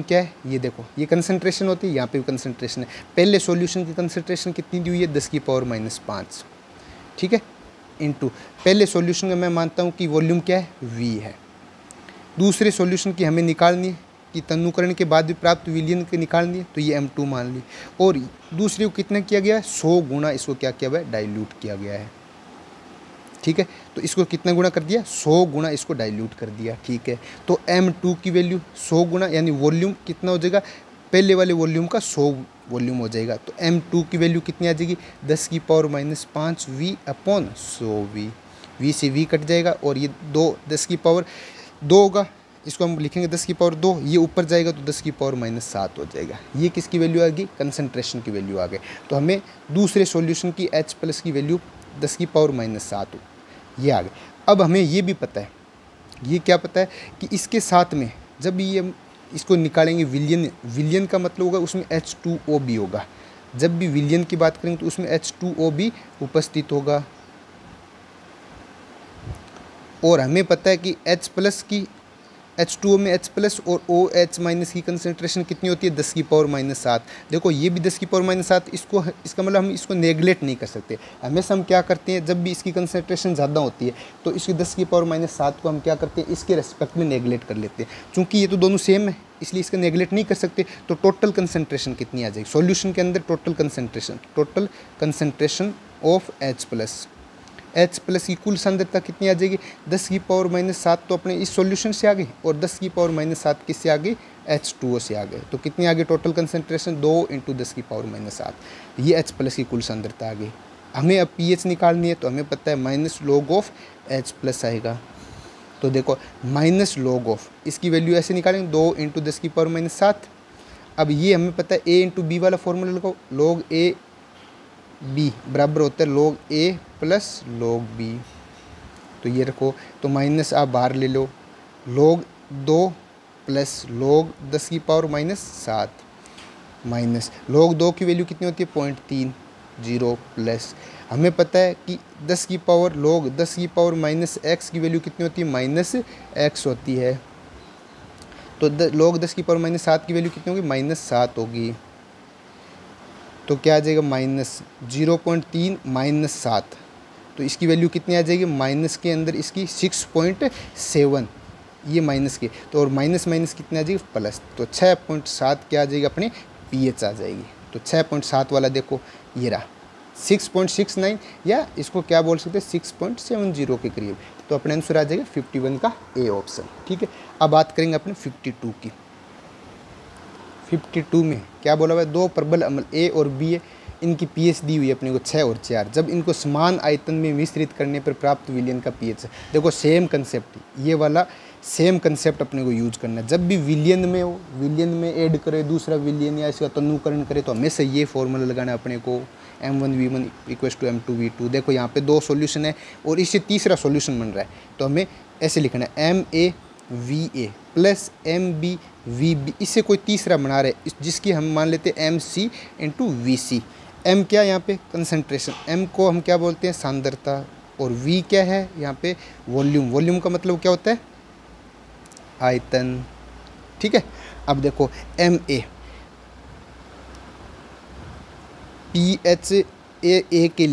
क्या है, ये देखो, ये कंसंट्रेशन होती है, यहाँ पे भी कंसंट्रेशन है। पहले सॉल्यूशन की कंसंट्रेशन कितनी दी हुई है 10⁻⁻5। ठीक है, इंटू पहले सॉल्यूशन का मैं मानता हूँ कि वॉल्यूम क्या है V है। दूसरे सॉल्यूशन की हमें निकालनी है कि तनुकरण के बाद भी प्राप्त विलयन के निकालनी है, तो ये M2 मान ली। और दूसरे को कितना किया गया है 100 गुना इसको क्या किया हुआ है, डाइल्यूट किया गया है। ठीक है, तो इसको कितना गुना कर दिया 100 गुना इसको डाइल्यूट कर दिया। ठीक है, तो M2 की वैल्यू 100 गुना यानी वॉल्यूम कितना हो जाएगा, पहले वाले वॉल्यूम का 100 वॉल्यूम हो जाएगा। तो M2 की वैल्यू कितनी आ जाएगी 10⁻⁻5 V/100V। V से V कट जाएगा और ये 10⁻2 होगा, इसको हम लिखेंगे 10⁻2, ये ऊपर जाएगा तो 10⁻⁻7 हो जाएगा। ये किसकी वैल्यू आ गई, कंसंट्रेशन की वैल्यू आ गई। तो हमें दूसरे सॉल्यूशन की H प्लस की वैल्यू 10⁻⁻7 ये आ गई। अब हमें ये भी पता है, ये क्या पता है कि इसके साथ में जब ये इसको निकालेंगे विलयन का मतलब होगा उसमें H2O भी होगा। जब भी विलयन की बात करेंगे तो उसमें H2O भी उपस्थित होगा। और हमें पता है कि H प्लस की H2O में H प्लस और OH माइनस की कंसंट्रेशन कितनी होती है 10⁻⁻7। देखो ये भी 10⁻⁻7, इसका मतलब हम इसको नेगलेक्ट नहीं कर सकते। हमेशा हम क्या करते हैं, जब भी इसकी कंसंट्रेशन ज़्यादा होती है तो इसकी 10⁻⁻7 को हम क्या करते हैं, इसके रेस्पेक्ट में नेगलेक्ट कर लेते हैं। चूँकि ये तो दोनों सेम है इसलिए इसका नेगलेक्ट नहीं कर सकते। तो टोटल कंसंट्रेशन कितनी आ जाएगी, सॉल्यूशन के अंदर total concentration of H plus H plus की कुल सांद्रता कितनी आ जाएगी 10⁻⁷ तो अपने इस सॉल्यूशन से आ गई, और 10⁻⁷ किससे आ गई H2O से आ गए। तो कितनी आ गई टोटल कंसनट्रेशन 2 × 10⁻⁷, ये H प्लस की कुल सांद्रता आ गई। हमें अब pH निकालनी है, तो हमें पता है -log(H+ आएगा। तो देखो -log(, इसकी वैल्यू ऐसे निकालेंगे 2 × 10⁻⁷। अब ये हमें पता है A × B वाला फॉर्मूला लगाओ, log A B बराबर होता है log A + log B। तो ये रखो, तो माइनस आप बाहर ले लो, log 2 + log 10⁻⁷ माइनस log 2 की वैल्यू कितनी होती है 0.30 प्लस हमें पता है कि log 10⁻⁻x की वैल्यू कितनी होती है -x होती है। तो log 10⁻⁷ की वैल्यू कितनी होगी -7 होगी। तो क्या आ जाएगा -0.3 - 7, तो इसकी वैल्यू कितनी आ जाएगी माइनस के अंदर इसकी 6.7, ये माइनस के, तो और माइनस कितनी आ जाएगी प्लस, तो 6.7 क्या आ जाएगी अपने pH आ जाएगी। तो 6.7 वाला देखो ये रहा 6.69, या इसको क्या बोल सकते हैं 6.70 के करीब। तो अपने आंसर आ जाएगा 51 का ए ऑप्शन। ठीक है, अब बात करेंगे अपने 52 की। 52 में क्या बोला हुआ है, दो प्रबल अम्ल A और B है, इनकी pH दी हुई है अपने को 6 और 4, जब इनको समान आयतन में मिश्रित करने पर प्राप्त विलयन का pH। देखो सेम कंसेप्ट, ये वाला सेम कंसेप्ट अपने को यूज करना है। जब भी विलयन में हो, विलयन में ऐड करे दूसरा विलयन या इसका तनुकरण करे, तो हमेशा ये फॉर्मूला लगाना है अपने को M1V1 = M2V2। देखो यहाँ पे दो सॉल्यूशन है और इससे तीसरा सॉल्यूशन बन रहा है, तो हमें ऐसे लिखना है MaVa + MbVb, इससे कोई तीसरा बना रहे जिसकी हम मान लेते हैं MC × Vc। M क्या यहाँ पे कंसंट्रेशन, M को हम क्या बोलते हैं सांद्रता, और V क्या है यहाँ पे वॉल्यूम। वॉल्यूम का मतलब क्या होता है आयतन। ठीक है, अब देखो Ma pH A के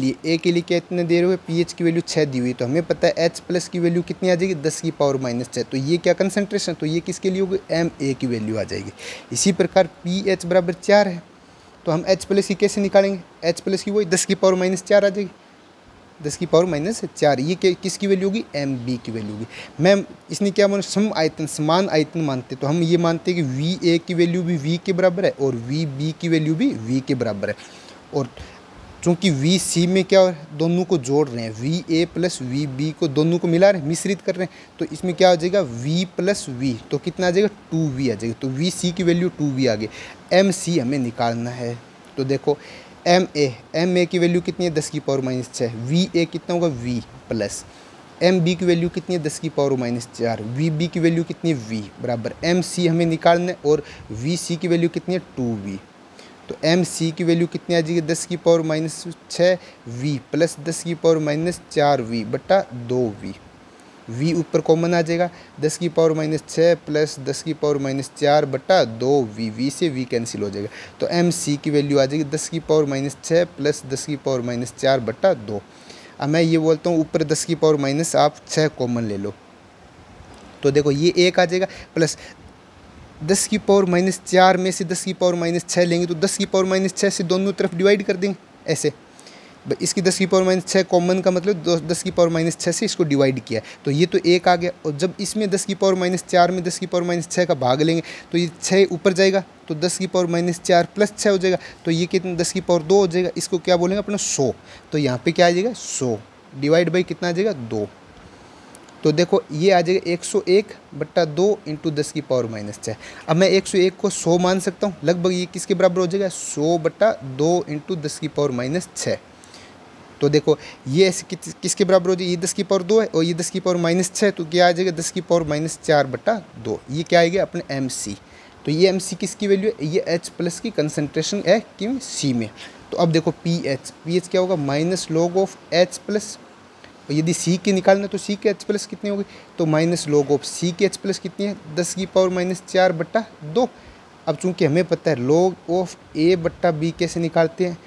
लिए क्या इतने दे रहे हो pH की वैल्यू 6 दी हुई, तो हमें पता है H+ की वैल्यू कितनी आ जाएगी 10⁻⁻6, तो ये क्या कंसंट्रेशन, तो ये किसके लिए होगी Ma की वैल्यू आ जाएगी। इसी प्रकार pH = 4 है, तो हम H+ की कैसे निकालेंगे, H+ की वही 10⁻⁻4 आ जाएगी, 10⁻⁻4, ये किसकी वैल्यू होगी Mb की वैल्यू होगी। मैम इसने क्या माना समान आयतन मानते, तो हम ये मानते हैं कि Va की वैल्यू भी V के बराबर है और Vb की वैल्यू भी V के बराबर है, और चूँकि Vc में क्या हो रहा है दोनों को जोड़ रहे हैं, Va + Vb को दोनों को मिला रहे हैं, मिश्रित कर रहे हैं, तो इसमें क्या हो जाएगा V + V, तो कितना आ जाएगा 2V आ जाएगा, तो Vc की वैल्यू 2V आ गई। Mc हमें निकालना है, तो देखो Ma की वैल्यू कितनी है 10⁻⁻6, Va कितना होगा V + Mb की वैल्यू कितनी है 10⁻⁻4, Vb की वैल्यू कितनी है V बराबर Mc हमें निकालना है, और Vc की वैल्यू कितनी है 2V। तो Mc की वैल्यू कितनी आ जाएगी 10⁻⁻6 V + 10⁻⁻4V बटा 2V। V ऊपर कॉमन आ जाएगा 10⁻⁻6 + 10⁻⁻4 बटा 2V, V से V कैंसिल हो जाएगा, तो Mc की वैल्यू आ जाएगी 10⁻⁻6 + 10⁻⁻4 बटा 2। अब मैं ये बोलता हूँ ऊपर 10⁻⁻, आप 6 कॉमन ले लो, तो देखो ये 1 आ जाएगा, प्लस 10⁻⁻4 में से 10⁻⁻6 लेंगे, तो 10⁻⁻6 से दोनों तरफ डिवाइड कर देंगे ऐसे, इसकी 10⁻�6 कॉमन का मतलब 10⁻6 से इसको डिवाइड किया, तो ये तो 1 आ गया, और जब इसमें 10⁻4 में 10⁻6 का भाग लेंगे, तो ये 6 ऊपर जाएगा, तो 10⁻4 + 6 हो जाएगा, तो ये कितना 10⁻2 हो जाएगा, इसको क्या बोलेंगे अपना 100, तो यहाँ पे क्या आ जाएगा 100 डिवाइड बाई कितना आ जाएगा 2, तो देखो ये आ जाएगा 101 बटा 2 × 10⁻6। अब मैं 101 को 100 मान सकता हूँ, लगभग ये किसके बराबर हो जाएगा 100 बटा 2 × 10⁻6। तो देखो ये ऐसे किसके बराबर हो जाएगी, ये 10⁻2 है और ये 10⁻6, तो क्या आ जाएगा 10⁻4 बटा 2, ये क्या आएगा अपने MC। तो ये MC किसकी वैल्यू है, ये H+ की कंसनट्रेशन है कि C में। तो अब देखो pH क्या होगा -log(H+), और यदि C की निकालना तो C के H+ कितनी होगी, तो -log(C की H+ कितनी है 10⁻4 बटा 2। अब चूंकि हमें पता है log(A बटा B कैसे निकालते हैं,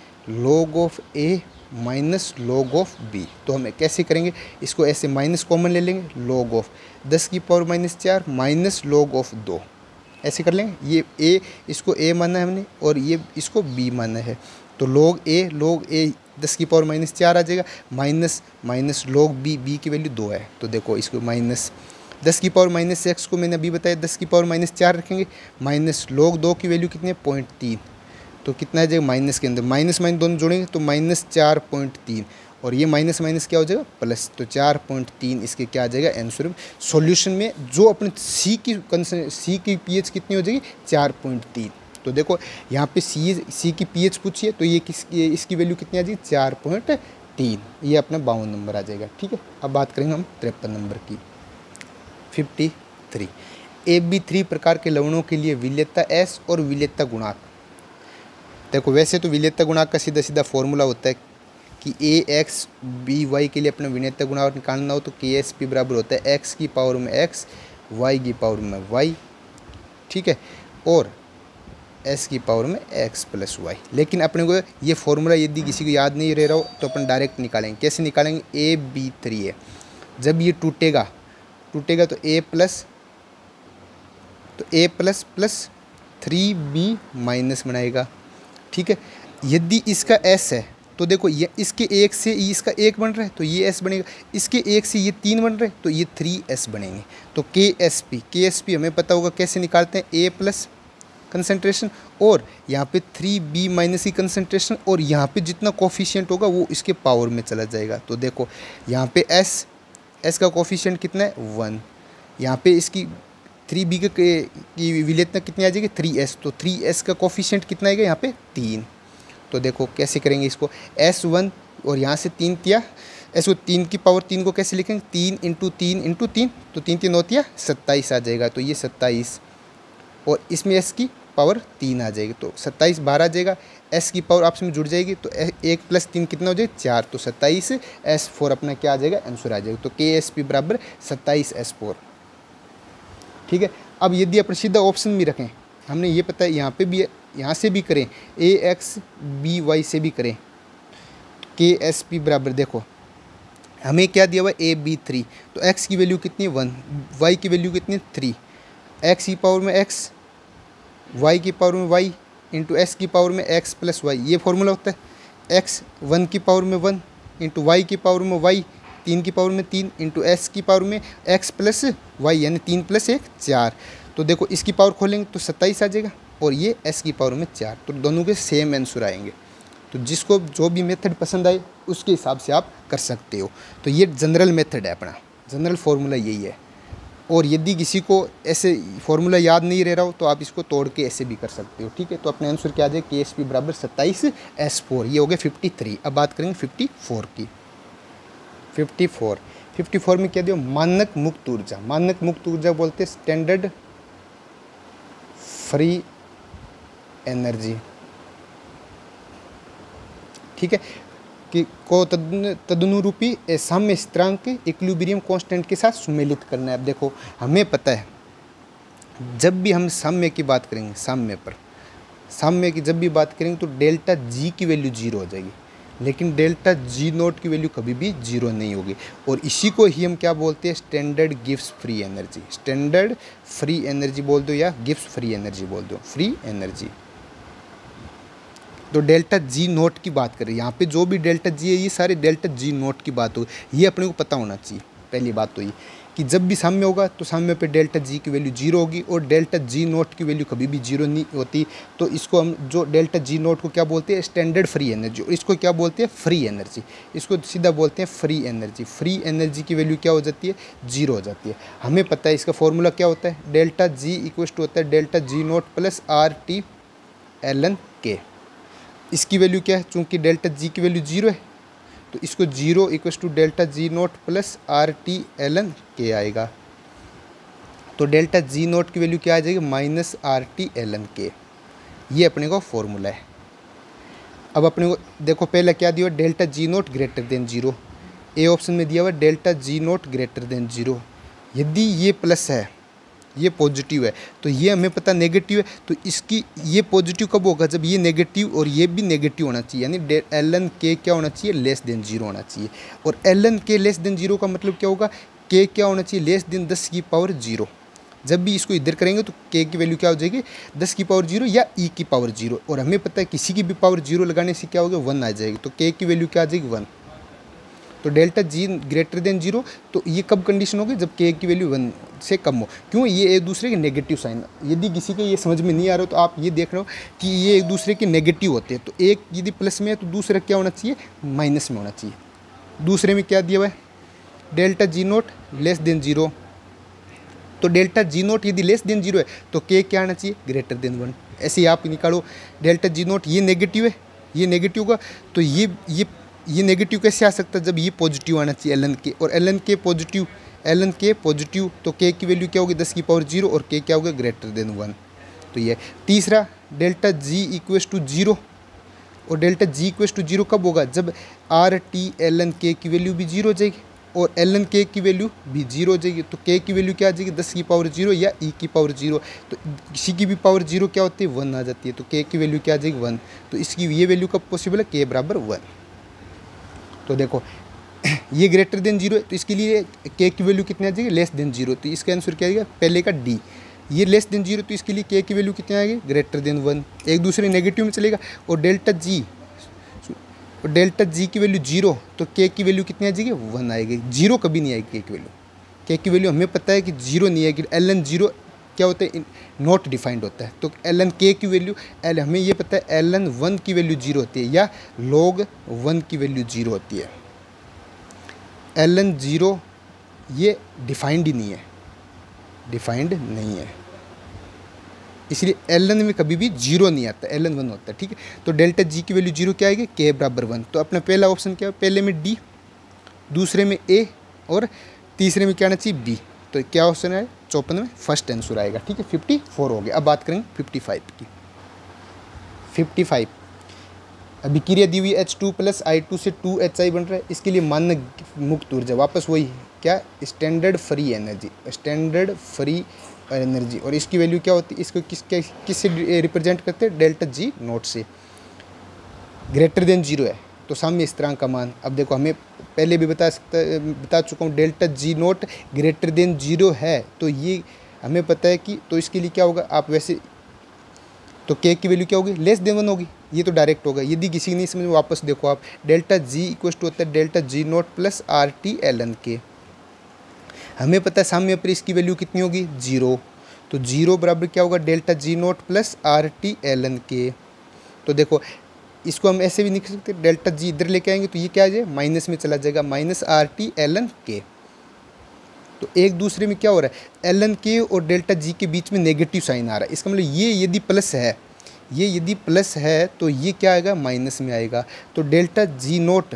log(A - log(B), तो हम कैसे करेंगे, इसको ऐसे माइनस कॉमन ले लेंगे, log(10⁻4 - log(2), ऐसे कर लेंगे। ये A इसको A माना है हमने और ये इसको B माना है, तो log A 10 की पावर माइनस 4 आ जाएगा, माइनस माइनस log b की वैल्यू 2 है, तो देखो इसको माइनस 10 की पावर माइनस एक्स को मैंने अभी बताया 10 की पावर माइनस 4 रखेंगे, माइनस log 2 की वैल्यू कितनी है 0.3, तो कितना आ जाएगा माइनस के अंदर माइनस माइनस दोनों जोड़ेंगे तो माइनस 4.3, और ये माइनस माइनस क्या हो जाएगा प्लस, तो 4.3 इसके क्या आ जाएगा आंसर सॉल्यूशन में। जो अपने सी की पीएच कितनी हो जाएगी 4.3, तो देखो यहाँ पे सी की पीएच पूछिए तो ये इसकी वैल्यू कितनी आ जाएगी 4.3, ये अपना 52 नंबर आ जाएगा। ठीक है, अब बात करेंगे हम 53 नंबर की। 53 AB3 प्रकार के लवणों के लिए विलेयता S और विलेयता गुणांक। देखो वैसे तो विलेयता गुणांक का सीधा सीधा फॉर्मूला होता है कि AX/BY के लिए अपना विलेयता गुणांक निकालना हो तो KSP बराबर होता है x की पावर में x, y की पावर में y, ठीक है, और s की पावर में x प्लस वाई। लेकिन अपने को ये फॉर्मूला यदि किसी को याद नहीं रह रहा हो तो अपन डायरेक्ट निकालेंगे। कैसे निकालेंगे, AB3 है, जब ये टूटेगा तो A plus plus 3B minus बनाएगा। ठीक है, यदि इसका S है तो देखो ये इसके एक से इसका एक बन रहा है तो ये S बनेगा, इसके एक से ये 3 बन रहे हैं तो ये 3S बनेंगे। तो KSP हमें पता होगा कैसे निकालते हैं, A प्लस कंसंट्रेशन और यहाँ पे 3B माइनस की कंसंट्रेशन, और यहाँ पे जितना कोफिशिएंट होगा वो इसके पावर में चला जाएगा। तो देखो यहाँ पे S का कोफिशिएंट कितना है 1, यहाँ पे इसकी 3B की विलेयता कितनी आ जाएगी 3S, तो 3S का कोफिशिएंट कितना आएगा यहाँ पे 3। तो देखो कैसे करेंगे इसको, S1 और यहाँ से 3 तिया S को 3 की पावर 3 को कैसे लिखेंगे 3 इंटू 3, तो 3 3 होती है 27 आ जाएगा, तो ये 27, और इसमें S की पावर 3 आ जाएगी तो 27 12 आ जाएगा, S की पावर आपस में जुड़ जाएगी तो 1 प्लस 3 कितना हो जाएगा 4, तो 27 S4 अपना क्या आ जाएगा आंसर आ जाएगा। तो KSP बराबर 27 S4। ठीक है, अब यदि अपन सीधा ऑप्शन भी रखें, हमने ये पता है यहाँ पे भी यहाँ से भी करें AX/BY से भी करें, KSP बराबर देखो हमें क्या दिया हुआ है AB3, तो x की वैल्यू कितनी है 1, y की वैल्यू कितनी है 3, x की पावर में x, y की पावर में y इंटू s की पावर में x प्लस वाई, ये फॉर्मूला होता है। x 1 की पावर में 1 इंटू y की पावर में y, 3 की पावर में 3 इंटू s की पावर में x प्लस वाई, यानी 3 प्लस 1 4। तो देखो इसकी पावर खोलेंगे तो 27 आ जाएगा और ये s की पावर में 4, तो दोनों के सेम आंसर आएंगे। तो जिसको जो भी मेथड पसंद आए उसके हिसाब से आप कर सकते हो। तो ये जनरल मेथड है, अपना जनरल फार्मूला यही है। और यदि किसी को ऐसे फार्मूला याद नहीं रह रहा हो तो आप इसको तोड़ के ऐसे भी कर सकते हो। ठीक है, तो अपने आंसर क्या आ जाएगा KSP बराबर 27 S4, ये हो गया 53। अब बात करेंगे 54 की। 54 में क्या दिया, मानक मुक्त ऊर्जा। मानक मुक्त ऊर्जा बोलते हैं स्टैंडर्ड फ्री एनर्जी। ठीक है, कि को तदनुरूपी साम्य स्थिरांक इक्विलिब्रियम कांस्टेंट के साथ सुमेलित करना है। अब देखो हमें पता है जब भी हम साम्य की बात करेंगे, साम्य की जब भी बात करेंगे तो डेल्टा जी की वैल्यू 0 हो जाएगी, लेकिन डेल्टा जी नोट की वैल्यू कभी भी 0 नहीं होगी। और इसी को ही हम क्या बोलते हैं, standard Gibbs free energy. Standard free energy बोल दो या गिब्स फ्री एनर्जी बोल दो, फ्री एनर्जी। तो डेल्टा जी नोट की बात करें, यहाँ पे जो भी डेल्टा जी है ये सारे डेल्टा जी नोट की बात हो, ये अपने को पता होना चाहिए। पहली बात तो ये कि जब भी साम्य होगा तो साम्य पे डेल्टा जी की वैल्यू 0 होगी और डेल्टा जी नोट की वैल्यू कभी भी 0 नहीं होती। तो इसको हम जो डेल्टा जी नोट को क्या बोलते हैं, स्टैंडर्ड फ्री एनर्जी, और इसको क्या बोलते हैं, फ्री एनर्जी। इसको सीधा बोलते हैं फ्री एनर्जी। फ्री एनर्जी की वैल्यू क्या हो जाती है, 0 हो जाती है। हमें पता है इसका फॉर्मूला क्या होता है, डेल्टा जी इक्वल टू होता है delta G naught plus RT ln K। इसकी वैल्यू क्या है, चूँकि डेल्टा जी की वैल्यू 0 है तो इसको 0 equal to delta G naught plus RT ln K आएगा। तो डेल्टा जी नोट की वैल्यू क्या आ जाएगी, माइनस RT ln K। ये अपने को फॉर्मूला है। अब अपने को देखो पहले क्या दिया हुआ, delta G note greater than 0। A option में दिया हुआ delta G note greater than 0। यदि ये प्लस है, ये पॉजिटिव है, तो ये हमें पता नेगेटिव है, तो इसकी ये पॉजिटिव कब होगा, जब ये नेगेटिव और ये भी नेगेटिव होना चाहिए, यानी ln K क्या होना चाहिए, लेस देन 0 होना चाहिए। और ln K लेस देन 0 का मतलब क्या होगा, K क्या होना चाहिए, लेस देन 10 की पावर 0। जब भी इसको इधर करेंगे तो k की वैल्यू क्या हो जाएगी 10 की पावर 0 या e की पावर 0, और हमें पता है किसी की भी पावर 0 लगाने से क्या होगा 1 आ जाएगी, तो k की वैल्यू क्या आ जाएगी 1। तो डेल्टा g ग्रेटर देन 0, तो ये कब कंडीशन होगी जब k की वैल्यू 1 से कम हो। क्यों, ये एक दूसरे के नेगेटिव साइन, यदि किसी के ये समझ में नहीं आ रहा हो तो आप ये देख रहे हो कि ये एक दूसरे के नेगेटिव होते हैं, तो एक यदि प्लस में है तो दूसरा क्या होना चाहिए माइनस में होना चाहिए। दूसरे में क्या दिया हुआ है delta g note less than 0, तो डेल्टा g नोट यदि लेस देन 0 है तो k क्या आना चाहिए ग्रेटर देन 1। ऐसे ही आप निकालो डेल्टा g नोट, ये नेगेटिव है, ये नेगेटिव होगा, तो ये नेगेटिव कैसे आ सकता है जब ये पॉजिटिव आना चाहिए ln के, और ln के पॉजिटिव, तो k की वैल्यू क्या होगी 10 की पावर 0 और k क्या होगा ग्रेटर देन 1। तो ये तीसरा डेल्टा g इक्वल्स टू 0, और डेल्टा g इक्वल्स टू 0 कब होगा जब आर टी ln k की वैल्यू भी 0 हो जाएगी और ln k की वैल्यू भी 0 हो जाएगी, तो k की वैल्यू क्या आ जाएगी 10 की पावर 0 या e की पावर 0, तो किसी की भी पावर 0 क्या होती है 1 आ जाती है, तो k की वैल्यू क्या आ जाएगी 1। तो इसकी ये वैल्यू कब पॉसिबल है k बराबर 1। तो देखो ये ग्रेटर देन 0 है, तो इसके लिए k की वैल्यू कितनी आ जाएगी लेस देन 0, तो इसका आंसर क्या आएगा पहले का d। ये लेस देन 0, तो इसके लिए k की वैल्यू कितनी आएगी ग्रेटर देन 1, एक दूसरे नेगेटिव में चलेगा। और डेल्टा g की वैल्यू 0, तो k की वैल्यू कितनी आ जाएगी 1 आएगी, 0 कभी नहीं आएगी k की वैल्यू हमें पता है कि 0 नहीं आएगी। ln 0 क्या होता है नॉट डिफाइंड होता है, तो ln k की वैल्यू हमें ये पता है ln 1 की वैल्यू 0 होती है या log 1 की वैल्यू 0 होती है। ln 0 ये डिफाइंड ही नहीं है, इसलिए ln में कभी भी 0 नहीं आता, ln 1 होता है, ठीक है। तो डेल्टा g की वैल्यू 0 क्या आएगी k बराबर 1। तो अपना पहला ऑप्शन क्या है, पहले में d, दूसरे में a और तीसरे में क्या आना चाहिए b, तो क्या ऑप्शन है 54 में फर्स्ट आंसर आएगा, ठीक है। 54 हो गया। अब बात करेंगे 55 की। 55 अभी क्रिया दी हुई H2 प्लस I2 से 2HI बन रहा है, इसके लिए मानक मुक्त ऊर्जा वापस वही क्या स्टैंडर्ड फ्री एनर्जी, और इसकी वैल्यू क्या होती है, इसको किससे रिप्रेजेंट करते हैं डेल्टा जी नोट से। ग्रेटर देन 0 है तो साम्य स्थिरांक का मान, अब देखो हमें पहले भी बता चुका हूँ delta G note greater than 0 है, तो ये हमें पता है कि, तो इसके लिए क्या होगा आप वैसे तो k की वैल्यू क्या होगी लेस देन 1 होगी, ये तो डायरेक्ट होगा। यदि किसी नहीं समझ में वापस देखो आप डेल्टा जी इक्वल टू होता है delta G naught plus R T ln के, हमें पता है साम्य पर इसकी वैल्यू कितनी होगी 0, तो 0 बराबर क्या होगा delta G naught plus R T ln के। तो देखो इसको हम ऐसे भी लिख सकते हैं, डेल्टा जी इधर लेके आएंगे तो ये क्या आ जाएगा माइनस में चला जाएगा, माइनस आर टी ln के। तो एक दूसरे में क्या हो रहा है ln के और डेल्टा जी के बीच में नेगेटिव साइन आ रहा है, इसका मतलब ये यदि प्लस है तो ये क्या आएगा माइनस में आएगा। तो delta G note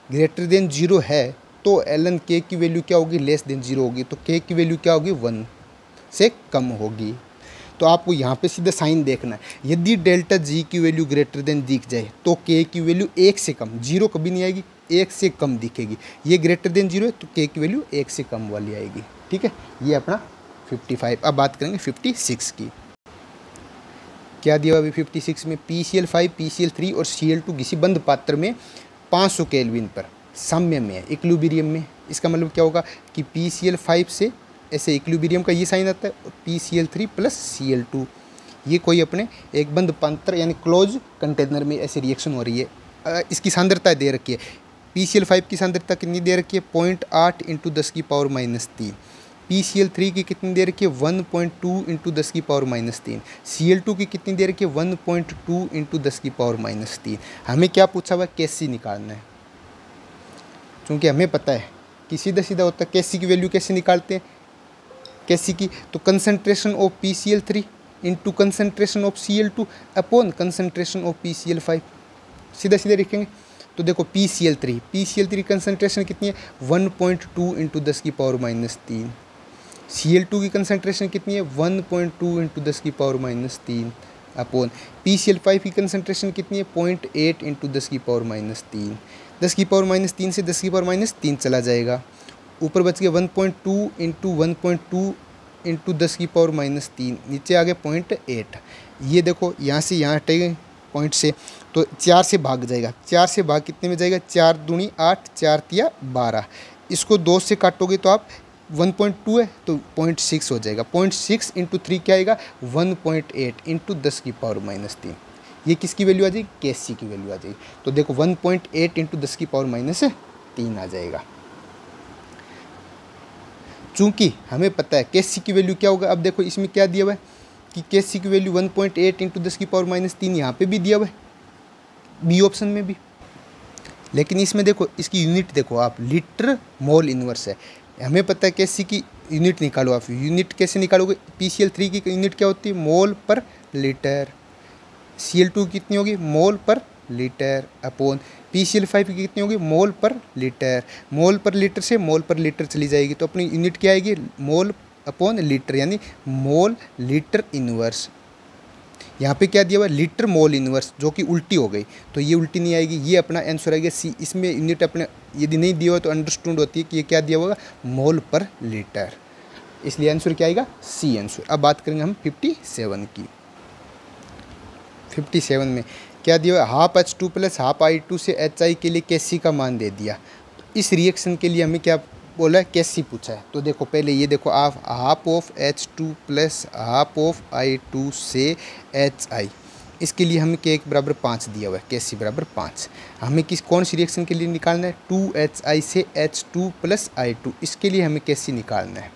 greater than 0 है तो ln के की वैल्यू क्या होगी लेस देन 0 होगी, तो k की वैल्यू क्या होगी 1 से कम होगी। तो आपको यहाँ पे सीधा साइन देखना है, यदि डेल्टा जी की वैल्यू ग्रेटर देन दिख जाए तो k की वैल्यू 1 से कम, 0 कभी नहीं आएगी, 1 से कम दिखेगी। ये ग्रेटर देन 0 है तो k की वैल्यू 1 से कम वाली आएगी, ठीक है। ये अपना 55। अब बात करेंगे 56 की। क्या दिया अभी 56 में PCl5, PCl3 और Cl2 किसी बंद पात्र में 500 केल्विन पर साम्य में है इक्विलिब्रियम में। इसका मतलब क्या होगा कि PCl5 से ऐसे इक्विलिब्रियम का ये साइन आता है, PCl3 प्लस Cl2, ये कोई अपने एक बंद पात्र यानी क्लोज कंटेनर में ऐसे रिएक्शन हो रही है। इसकी सांद्रता दे रखी है, PCl5 की सांद्रता कितनी दे रखी है 0.8 × 10⁻³ PCl3 की कितनी दे रखी है 1.2 × 10⁻³ Cl2 की कितनी दे रखी है 1.2 × 10⁻³ हमें क्या पूछा हुआ कैसी निकालना है, क्योंकि हमें पता है कि सीधा सीधा होता है कैसी की वैल्यू कैसे निकालते हैं, कैसी की तो concentration of PCl3 into concentration of Cl2 upon concentration of PCl5, सीधा सीधा लिखेंगे। तो देखो PCl3 कंसंट्रेशन कितनी है 1.2 × 10⁻³ Cl2 की कंसंट्रेशन कितनी है 1.2 × 10⁻³ अपॉन PCl5 की कंसंट्रेशन कितनी है 0.8 × 10⁻³ 10⁻³ से 10⁻³ चला जाएगा, ऊपर बच गया 1.2 × 1.2 × 10⁻³, नीचे आ गया 0.8। ये देखो यहाँ से यहाँ हटेगा पॉइंट से तो 4 से भाग जाएगा, 4 से भाग कितने में जाएगा 4 दूनी 8, 4 तिया 12, इसको 2 से काटोगे तो आप 1.2 है तो 0.6 हो जाएगा। 0.6 इंटू 3 क्या आएगा 1.8 इंटू 10⁻³ ये किसकी वैल्यू आ जाएगी KC की वैल्यू आ जाएगी। तो देखो 1.8 इंटू 10⁻³ आ जाएगा। चूंकि हमें पता है KC की वैल्यू क्या होगा, अब देखो इसमें क्या दिया हुआ है कि KC की वैल्यू 1.8 इंटू 10⁻³ यहाँ पे भी दिया हुआ है, बी ऑप्शन में भी। लेकिन इसमें देखो इसकी यूनिट देखो आप, लीटर मोल इनवर्स है। हमें पता है KC की यूनिट निकालो आप, यूनिट कैसे निकालोगे, PCl3 की यूनिट क्या होती है मोल पर लीटर, Cl2 कितनी होगी मोल पर लीटर अपॉन PCl5 की कितनी होगी मोल पर लीटर। मोल पर लीटर से मोल पर लीटर चली जाएगी तो अपनी यूनिट क्या आएगी मोल अपॉन लीटर, यानी मोल लीटर इनवर्स। यहाँ पे क्या दिया हुआ लीटर मोल इनवर्स, जो कि उल्टी हो गई तो ये उल्टी नहीं आएगी, ये अपना आंसर आएगा C। इसमें यूनिट अपने यदि नहीं दिया हुआ तो अंडरस्टूड होती है कि ये क्या दिया होगा मोल पर लीटर, इसलिए आंसर क्या आएगा C आंसर। अब बात करेंगे हम 57 की। 57 में क्या दिया हुआ half H2 plus half I2 से HI के लिए KC का मान दे दिया। तो इस रिएक्शन के लिए हमें क्या बोला है KC पूछा है। तो देखो पहले ये देखो आप half of H2 plus half of I2 से HI, इसके लिए हमें K बराबर 5 दिया हुआ है, KC बराबर 5। हमें कौन सी रिएक्शन के लिए निकालना है 2HI से H2 प्लस I2, इसके लिए हमें KC निकालना है।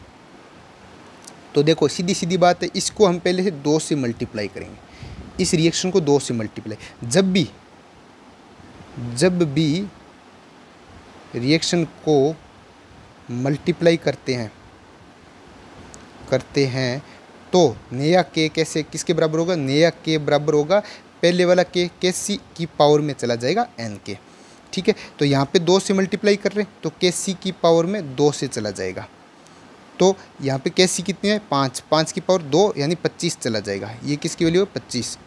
तो देखो सीधी सीधी बात है, इसको हम पहले से 2 से मल्टीप्लाई करेंगे, इस रिएक्शन को 2 से मल्टीप्लाई। जब भी रिएक्शन को मल्टीप्लाई करते हैं तो नया K कैसे किसके बराबर होगा, नया K बराबर होगा पहले वाला K KC की पावर में चला जाएगा N के, ठीक है। तो यहाँ पे 2 से मल्टीप्लाई कर रहे हैं तो KC की पावर में 2 से चला जाएगा। तो यहाँ पे KC कितनी है 5 की पावर 2 यानी 25 चला जाएगा। ये किसकी वैल्यू है 25।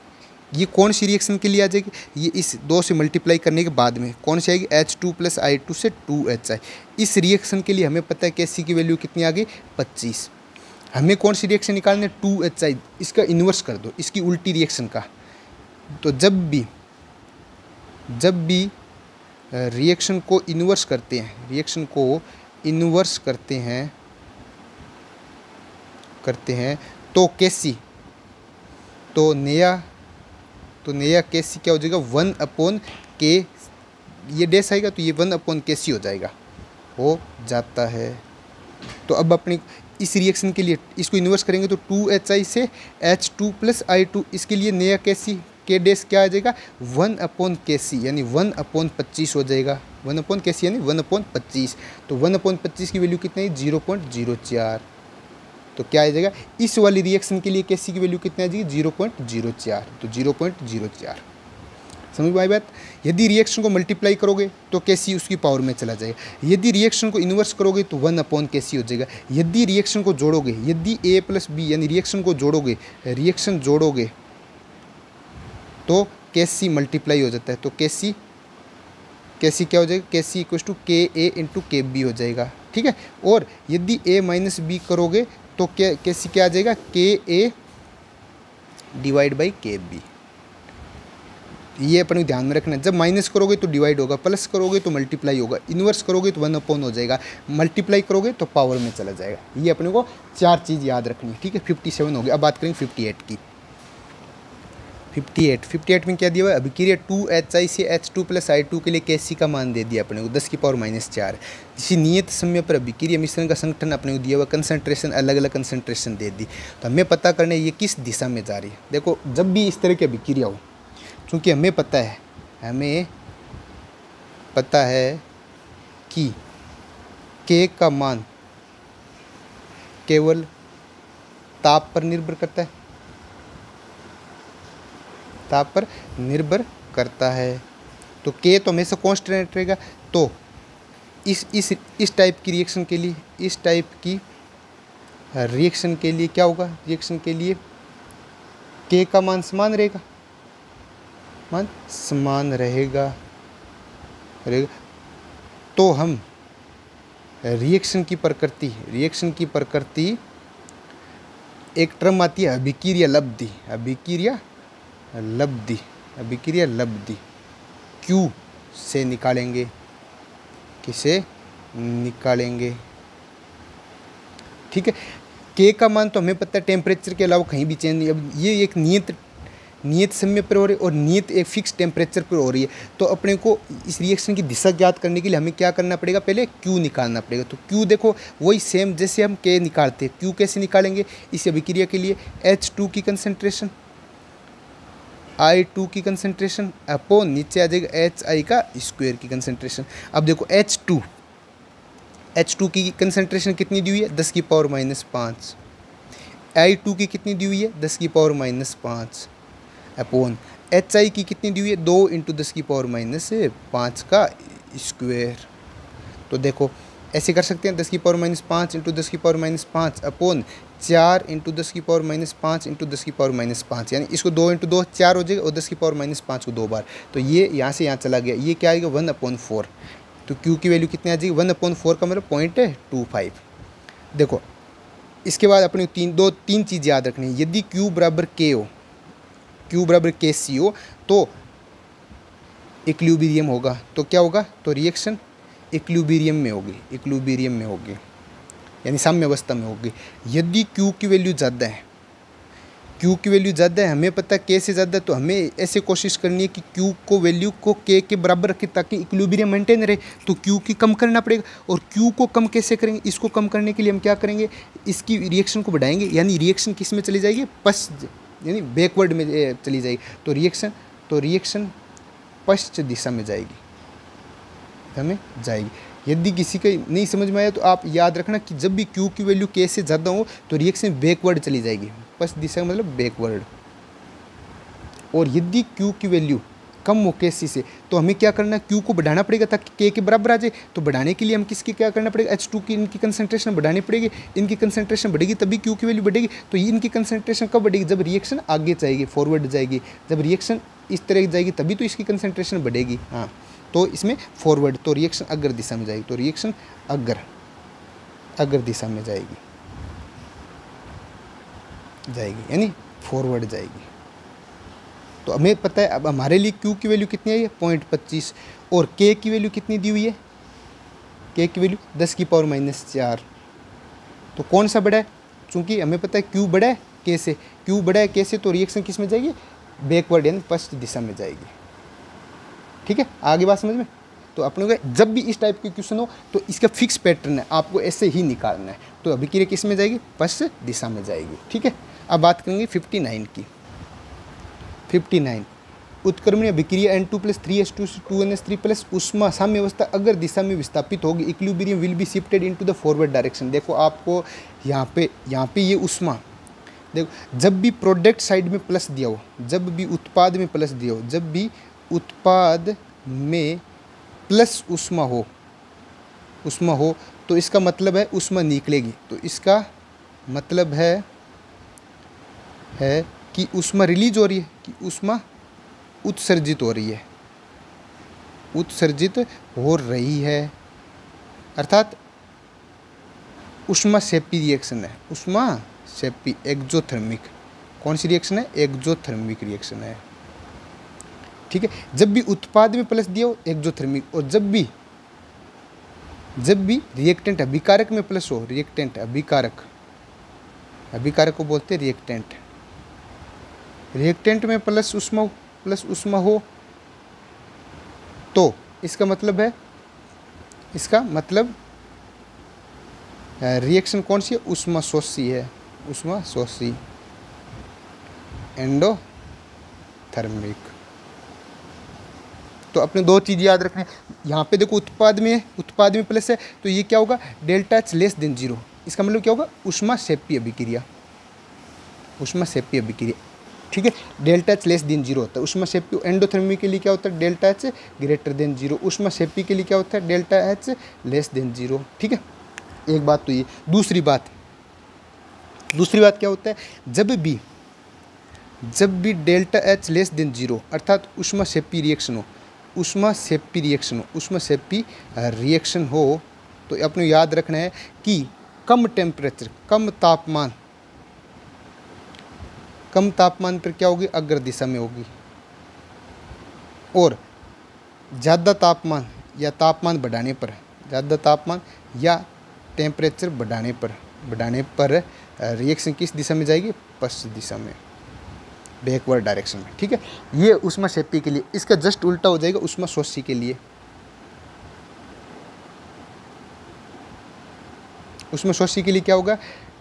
ये कौन सी रिएक्शन के लिए आ जाएगी, ये इस 2 से मल्टीप्लाई करने के बाद में कौन सी आएगी H2 प्लस I2 से 2HI। इस रिएक्शन के लिए हमें पता है KC की वैल्यू कितनी आ गई 25। हमें कौन सी रिएक्शन निकालनी है 2HI, इसका इन्वर्स कर दो इसकी उल्टी रिएक्शन का। तो जब भी रिएक्शन को इन्वर्स करते हैं तो KC तो नया KC क्या हो जाएगा 1/K, ये डैश आएगा तो ये 1/KC हो जाता है। तो अब अपनी इस रिएक्शन के लिए इसको इन्वर्स करेंगे तो 2HI से H2 प्लस I2, इसके लिए नया KC K डैश क्या आ जाएगा 1/KC यानी 1/25 हो जाएगा। 1/KC यानी 1/25। तो 1/25 की वैल्यू कितनी है 0.04। तो क्या आ जाएगा इस वाली रिएक्शन के लिए KC की वैल्यू कितनी आ जाएगी 0.04। तो 0.04 समझ में आई बात। यदि रिएक्शन को मल्टीप्लाई करोगे तो KC उसकी पावर में चला जाएगा। यदि रिएक्शन को इन्वर्स करोगे तो 1/KC हो जाएगा। यदि रिएक्शन को जोड़ोगे, यदि A प्लस B यानी रिएक्शन जोड़ोगे तो KC मल्टीप्लाई हो जाता है। तो KC क्या हो जाएगा KC equal to KA into KB हो जाएगा, ठीक है। और यदि A माइनस B करोगे तो KC क्या आ जाएगा KA डिवाइड बाई KB। ये अपन ध्यान में रखना, जब माइनस करोगे तो डिवाइड होगा, प्लस करोगे तो मल्टीप्लाई होगा, इन्वर्स करोगे तो 1/, हो जाएगा, मल्टीप्लाई करोगे तो पावर में चला जाएगा। ये अपने को 4 चीज़ याद रखनी है, ठीक है। 57 हो गया। अब बात करेंगे 58 की। 58 में क्या दिया हुआ है अभिक्रिया 2HI से H2 प्लस I2 के लिए KC का मान दे दिया अपने को 10⁻⁴। इसी नियत समय पर अभिक्रिया मिश्रण का संगठन अपने को दिया हुआ कंसंट्रेशन अलग अलग कंसंट्रेशन दे दी। तो हमें पता करना है ये किस दिशा में जा रही है। देखो जब भी इस तरह की अभिक्रिया हो, चूँकि हमें पता है कि K का मान केवल ताप पर निर्भर करता है, तो K तो हमेशा कांस्टेंट रहेगा। तो इस टाइप की रिएक्शन के लिए क्या होगा, रिएक्शन के लिए K का मान समान रहेगा। तो हम रिएक्शन की प्रकृति एक टर्म आती है अभिक्रिया लब्धि Q से निकालेंगे। किसे निकालेंगे? ठीक है। के का मान तो हमें पता है टेम्परेचर के अलावा कहीं भी चेंज नहीं। अब ये एक नियत समय पर हो रही है और नियत एक फिक्स टेम्परेचर पर हो रही है। तो अपने को इस रिएक्शन की दिशा ज्ञात करने के लिए हमें क्या करना पड़ेगा, पहले क्यू निकालना पड़ेगा। तो क्यू देखो वही सेम जैसे हम के निकालते हैं, क्यू कैसे निकालेंगे, इस अभिक्रिया के लिए H2 की कंसंट्रेशन I2 की कंसंट्रेशन अपॉन नीचे आ जाएगा HI का स्क्वायर की कंसंट्रेशन। अब देखो H2 की कंसंट्रेशन कितनी दी हुई है, 10 की पावर -5। I2 की कितनी दी हुई है, 10 की पावर -5 अपॉन HI की कितनी दी हुई है, 2 × 10 की पावर -5 का स्क्वायर। तो देखो ऐसे कर सकते हैं, 10 की पावर -5 × 10 की पावर -5 अपॉन 4 × 10 की पावर -5 × 10 की पावर -5, यानी इसको 2 × 2 4 हो जाएगा और 10 की पावर -5 को 2 बार। तो ये यहाँ से यहाँ चला गया, ये क्या आएगा 1/4। तो Q की वैल्यू कितनी आ जाएगी, 1/4 का मतलब 0.25। देखो इसके बाद अपनी तीन चीज़ याद रखनी है। यदि Q बराबर K हो, Q बराबर KC हो तो इक्विलिब्रियम होगा। तो क्या होगा, तो रिएक्शन इक्विलिब्रियम में होगी, यानी साम्य अवस्था में होगी। यदि Q की वैल्यू ज़्यादा है, हमें पता है K से ज़्यादा है, तो हमें ऐसे कोशिश करनी है कि Q को वैल्यू को K के बराबर रखें ताकि इक्विलिब्रियम मेंटेन रहे। तो Q की कम करना पड़ेगा। और Q को कम कैसे करेंगे, इसको कम करने के लिए हम क्या करेंगे, इसकी रिएक्शन को बढ़ाएंगे, यानी रिएक्शन किस में चली जाएगी, यानी बैकवर्ड में चली जाएगी। तो रिएक्शन पश्च दिशा में जाएगी। यदि किसी का नहीं समझ में आया तो आप याद रखना कि जब भी Q की वैल्यू K से ज़्यादा हो तो रिएक्शन बैकवर्ड चली जाएगी। पश्च दिशा मतलब बैकवर्ड। और यदि Q की वैल्यू कम हो KC से तो हमें क्या करना है, Q को बढ़ाना पड़ेगा ताकि K के बराबर आ जाए। तो बढ़ाने के लिए हम किसकी क्या करना पड़ेगा, H2 की इनकी कंसंट्रेशन बढ़ानी पड़ेगी। इनकी कंसंट्रेशन बढ़ेगी तभी Q की वैल्यू बढ़ेगी। तो इनकी कंसंट्रेशन कब बढ़ेगी, जब रिएक्शन आगे जाएगी, फॉरवर्ड जाएगी। जब रिएक्शन इस तरह जाएगी तभी तो इसकी कंसंट्रेशन बढ़ेगी। हाँ, तो इसमें फॉरवर्ड, तो रिएक्शन अग्र दिशा में जाएगी। तो रिएक्शन अग्र दिशा में जाएगी, यानी फॉरवर्ड जाएगी। तो हमें पता है अब हमारे लिए Q की वैल्यू कितनी आई है, 0.25। और K की वैल्यू कितनी दी हुई है, K की वैल्यू 10 की पावर -4। तो कौन सा बड़ा है, चूँकि हमें पता है Q बड़ा है K से, तो रिएक्शन किस में जाएगी, बैकवर्ड यानी पश्च दिशा में जाएगी। ठीक है, आगे बात समझ में। तो अपने को जब भी इस टाइप के क्वेश्चन हो तो इसका फिक्स पैटर्न है, आपको ऐसे ही निकालना है। तो अभिक्रिया किस में जाएगी, पश्च दिशा में जाएगी। ठीक है, अब बात करेंगे 59 की। 59 उत्क्रमणीय अभिक्रिया N2+3H2 2NH3+ उष्मा साम्य अवस्था अगर दिशा में विस्थापित होगी, equilibrium will be shifted into the forward direction. देखो आपको यहाँ पे ये उष्मा, देखो जब भी प्रोडक्ट साइड में प्लस दिया हो, जब भी उत्पाद में प्लस उष्मा हो तो इसका मतलब है उष्मा निकलेगी। तो इसका मतलब है कि उष्मा रिलीज हो रही है, कि उष्मा उत्सर्जित हो रही है, अर्थात उष्माक्षेपी रिएक्शन है। उष्माक्षेपी एक्जोथर्मिक, कौन सी रिएक्शन है, एक्जोथर्मिक रिएक्शन है। ठीक है, जब भी उत्पाद में प्लस दिया हो एक्जोथर्मिक, और जब भी रिएक्टेंट अभिकारक में प्लस हो, रिएक्टेंट अभिकारक को बोलते हैं रिएक्टेंट में प्लस उष्मा हो तो इसका मतलब रिएक्शन कौन सी है, उष्माशोषी है, एंडोथर्मिक। तो अपने दो चीज़ याद रखना है। यहाँ पे देखो उत्पाद में प्लस है तो ये क्या होगा, डेल्टा H लेस देन 0। इसका मतलब क्या होगा, उष्माक्षेपी अभिक्रिया। ठीक है, डेल्टा H लेस देन 0 होता है उष्माक्षेपी। एंडोथर्मिक के लिए क्या होता है, डेल्टा H ग्रेटर देन 0। उष्माक्षेपी के लिए क्या होता है, डेल्टा H लेस देन 0। ठीक है, एक बात तो ये। दूसरी बात क्या होता है, जब भी डेल्टा H लेस देन 0 अर्थात उष्माक्षेपी रिएक्शन हो तो अपने याद रखना है कि कम तापमान पर क्या होगी, अग्र दिशा में होगी। और ज़्यादा तापमान या टेम्परेचर बढ़ाने पर बढ़ाने पर रिएक्शन किस दिशा में जाएगी, पश्चिम दिशा में, बैकवर्ड डायरेक्शन में। ठीक है, ये ऊष्माक्षेपी के लिए, इसका जस्ट उल्टा हो जाएगा ऊष्माशोषी के लिए। ऊष्माशोषी के लिए क्या होगा,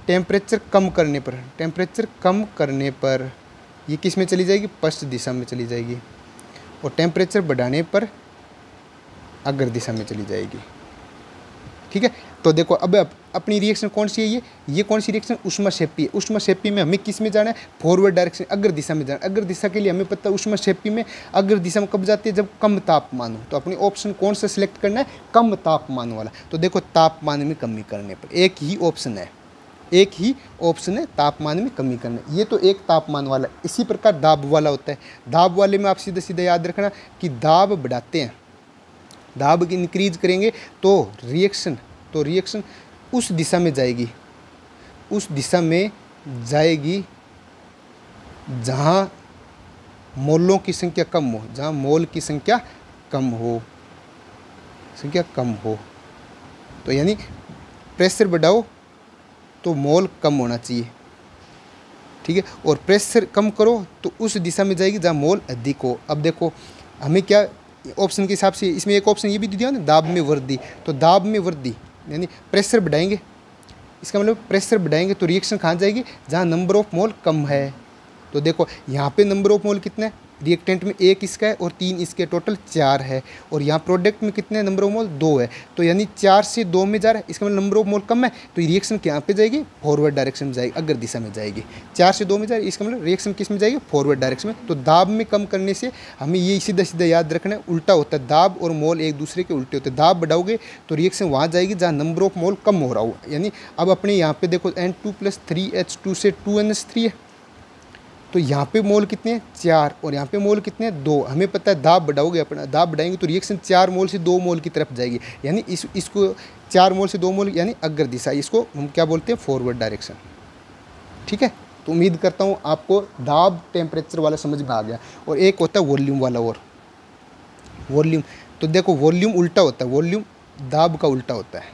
टेम्परेचर कम करने पर, टेम्परेचर कम करने पर ये किस में चली जाएगी, पश्चिम दिशा में चली जाएगी, और टेम्परेचर बढ़ाने पर अग्र दिशा में चली जाएगी। ठीक है, तो देखो अब अपनी रिएक्शन कौन सी है, ये कौन सी रिएक्शन, ऊष्माक्षेपी है। ऊष्माक्षेपी में हमें किस में जाना है, फॉरवर्ड डायरेक्शन, अग्र दिशा में जाना है। अग्र दिशा के लिए हमें पता है ऊष्माक्षेपी में अग्र दिशा में कब जाती है, जब कम तापमान हो। तो अपनी ऑप्शन कौन सा सिलेक्ट करना है, कम तापमान वाला। तो देखो तापमान में कमी करने पर एक ही ऑप्शन है, एक ही ऑप्शन है तापमान में कमी करना। ये तो एक तापमान वाला। इसी प्रकार दाब वाला होता है। दाब वाले में आप सीधा सीधा याद रखना कि दाब बढ़ाते हैं, दाब की इंक्रीज करेंगे तो रिएक्शन उस दिशा में जाएगी, उस दिशा में जाएगी जहाँ मोलों की संख्या कम हो, जहाँ मोल की संख्या कम हो, तो यानी प्रेशर बढ़ाओ तो मोल कम होना चाहिए। ठीक है, और प्रेशर कम करो तो उस दिशा में जाएगी जहाँ मोल अधिक हो। अब देखो हमें क्या ऑप्शन के हिसाब से, इसमें एक ऑप्शन ये भी दिया ना, दाब में वृद्धि। तो दाब में वृद्धि यानी प्रेशर बढ़ाएंगे, इसका मतलब प्रेशर बढ़ाएंगे तो रिएक्शन कहाँ जाएगी, जहाँ नंबर ऑफ मोल कम है। तो देखो यहाँ पे नंबर ऑफ मोल कितना है, रिएक्टेंट में 1 इसका है और 3 इसके, टोटल 4 है। और यहाँ प्रोडक्ट में कितने नंबर ऑफ मोल, 2 है। तो यानी 4 से 2 में जा रहा है, इसका मतलब नंबर ऑफ मोल कम है। तो रिएक्शन यहाँ पे जाएगी, फॉरवर्ड डायरेक्शन में जाएगी, अग्र दिशा में जाएगी। 4 से 2 में जा रही है, इसका मतलब रिएक्शन किस में जाएगी, फॉरवर्ड डायरेक्शन में। तो दाब में कम करने से हमें ये सीधा सीधा याद रखना है, उल्टा होता है। दाब और मोल एक दूसरे के उल्टे होते हैं। दाब बढ़ाओगे तो रिएक्शन वहाँ जाएगी जहाँ नंबर ऑफ मोल कम हो रहा हो। यानी अब अपने यहाँ पे देखो N2 + 3H2 से 2NH3 है, तो यहाँ पे मोल कितने हैं, 4, और यहाँ पे मोल कितने हैं, 2। हमें पता है दाब बढ़ाओगे, अपना दाब बढ़ाएंगे तो रिएक्शन 4 मोल से 2 मोल की तरफ जाएगी। यानी इसको 4 मोल से 2 मोल यानी अग्र दिशा, इसको हम क्या बोलते हैं, फॉरवर्ड डायरेक्शन। ठीक है, तो उम्मीद करता हूँ आपको दाब टेम्परेचर वाला समझ में आ गया। और एक होता है वॉल्यूम वाला, और वॉल्यूम, तो देखो वॉल्यूम उल्टा होता है, वॉल्यूम दाब का उल्टा होता है।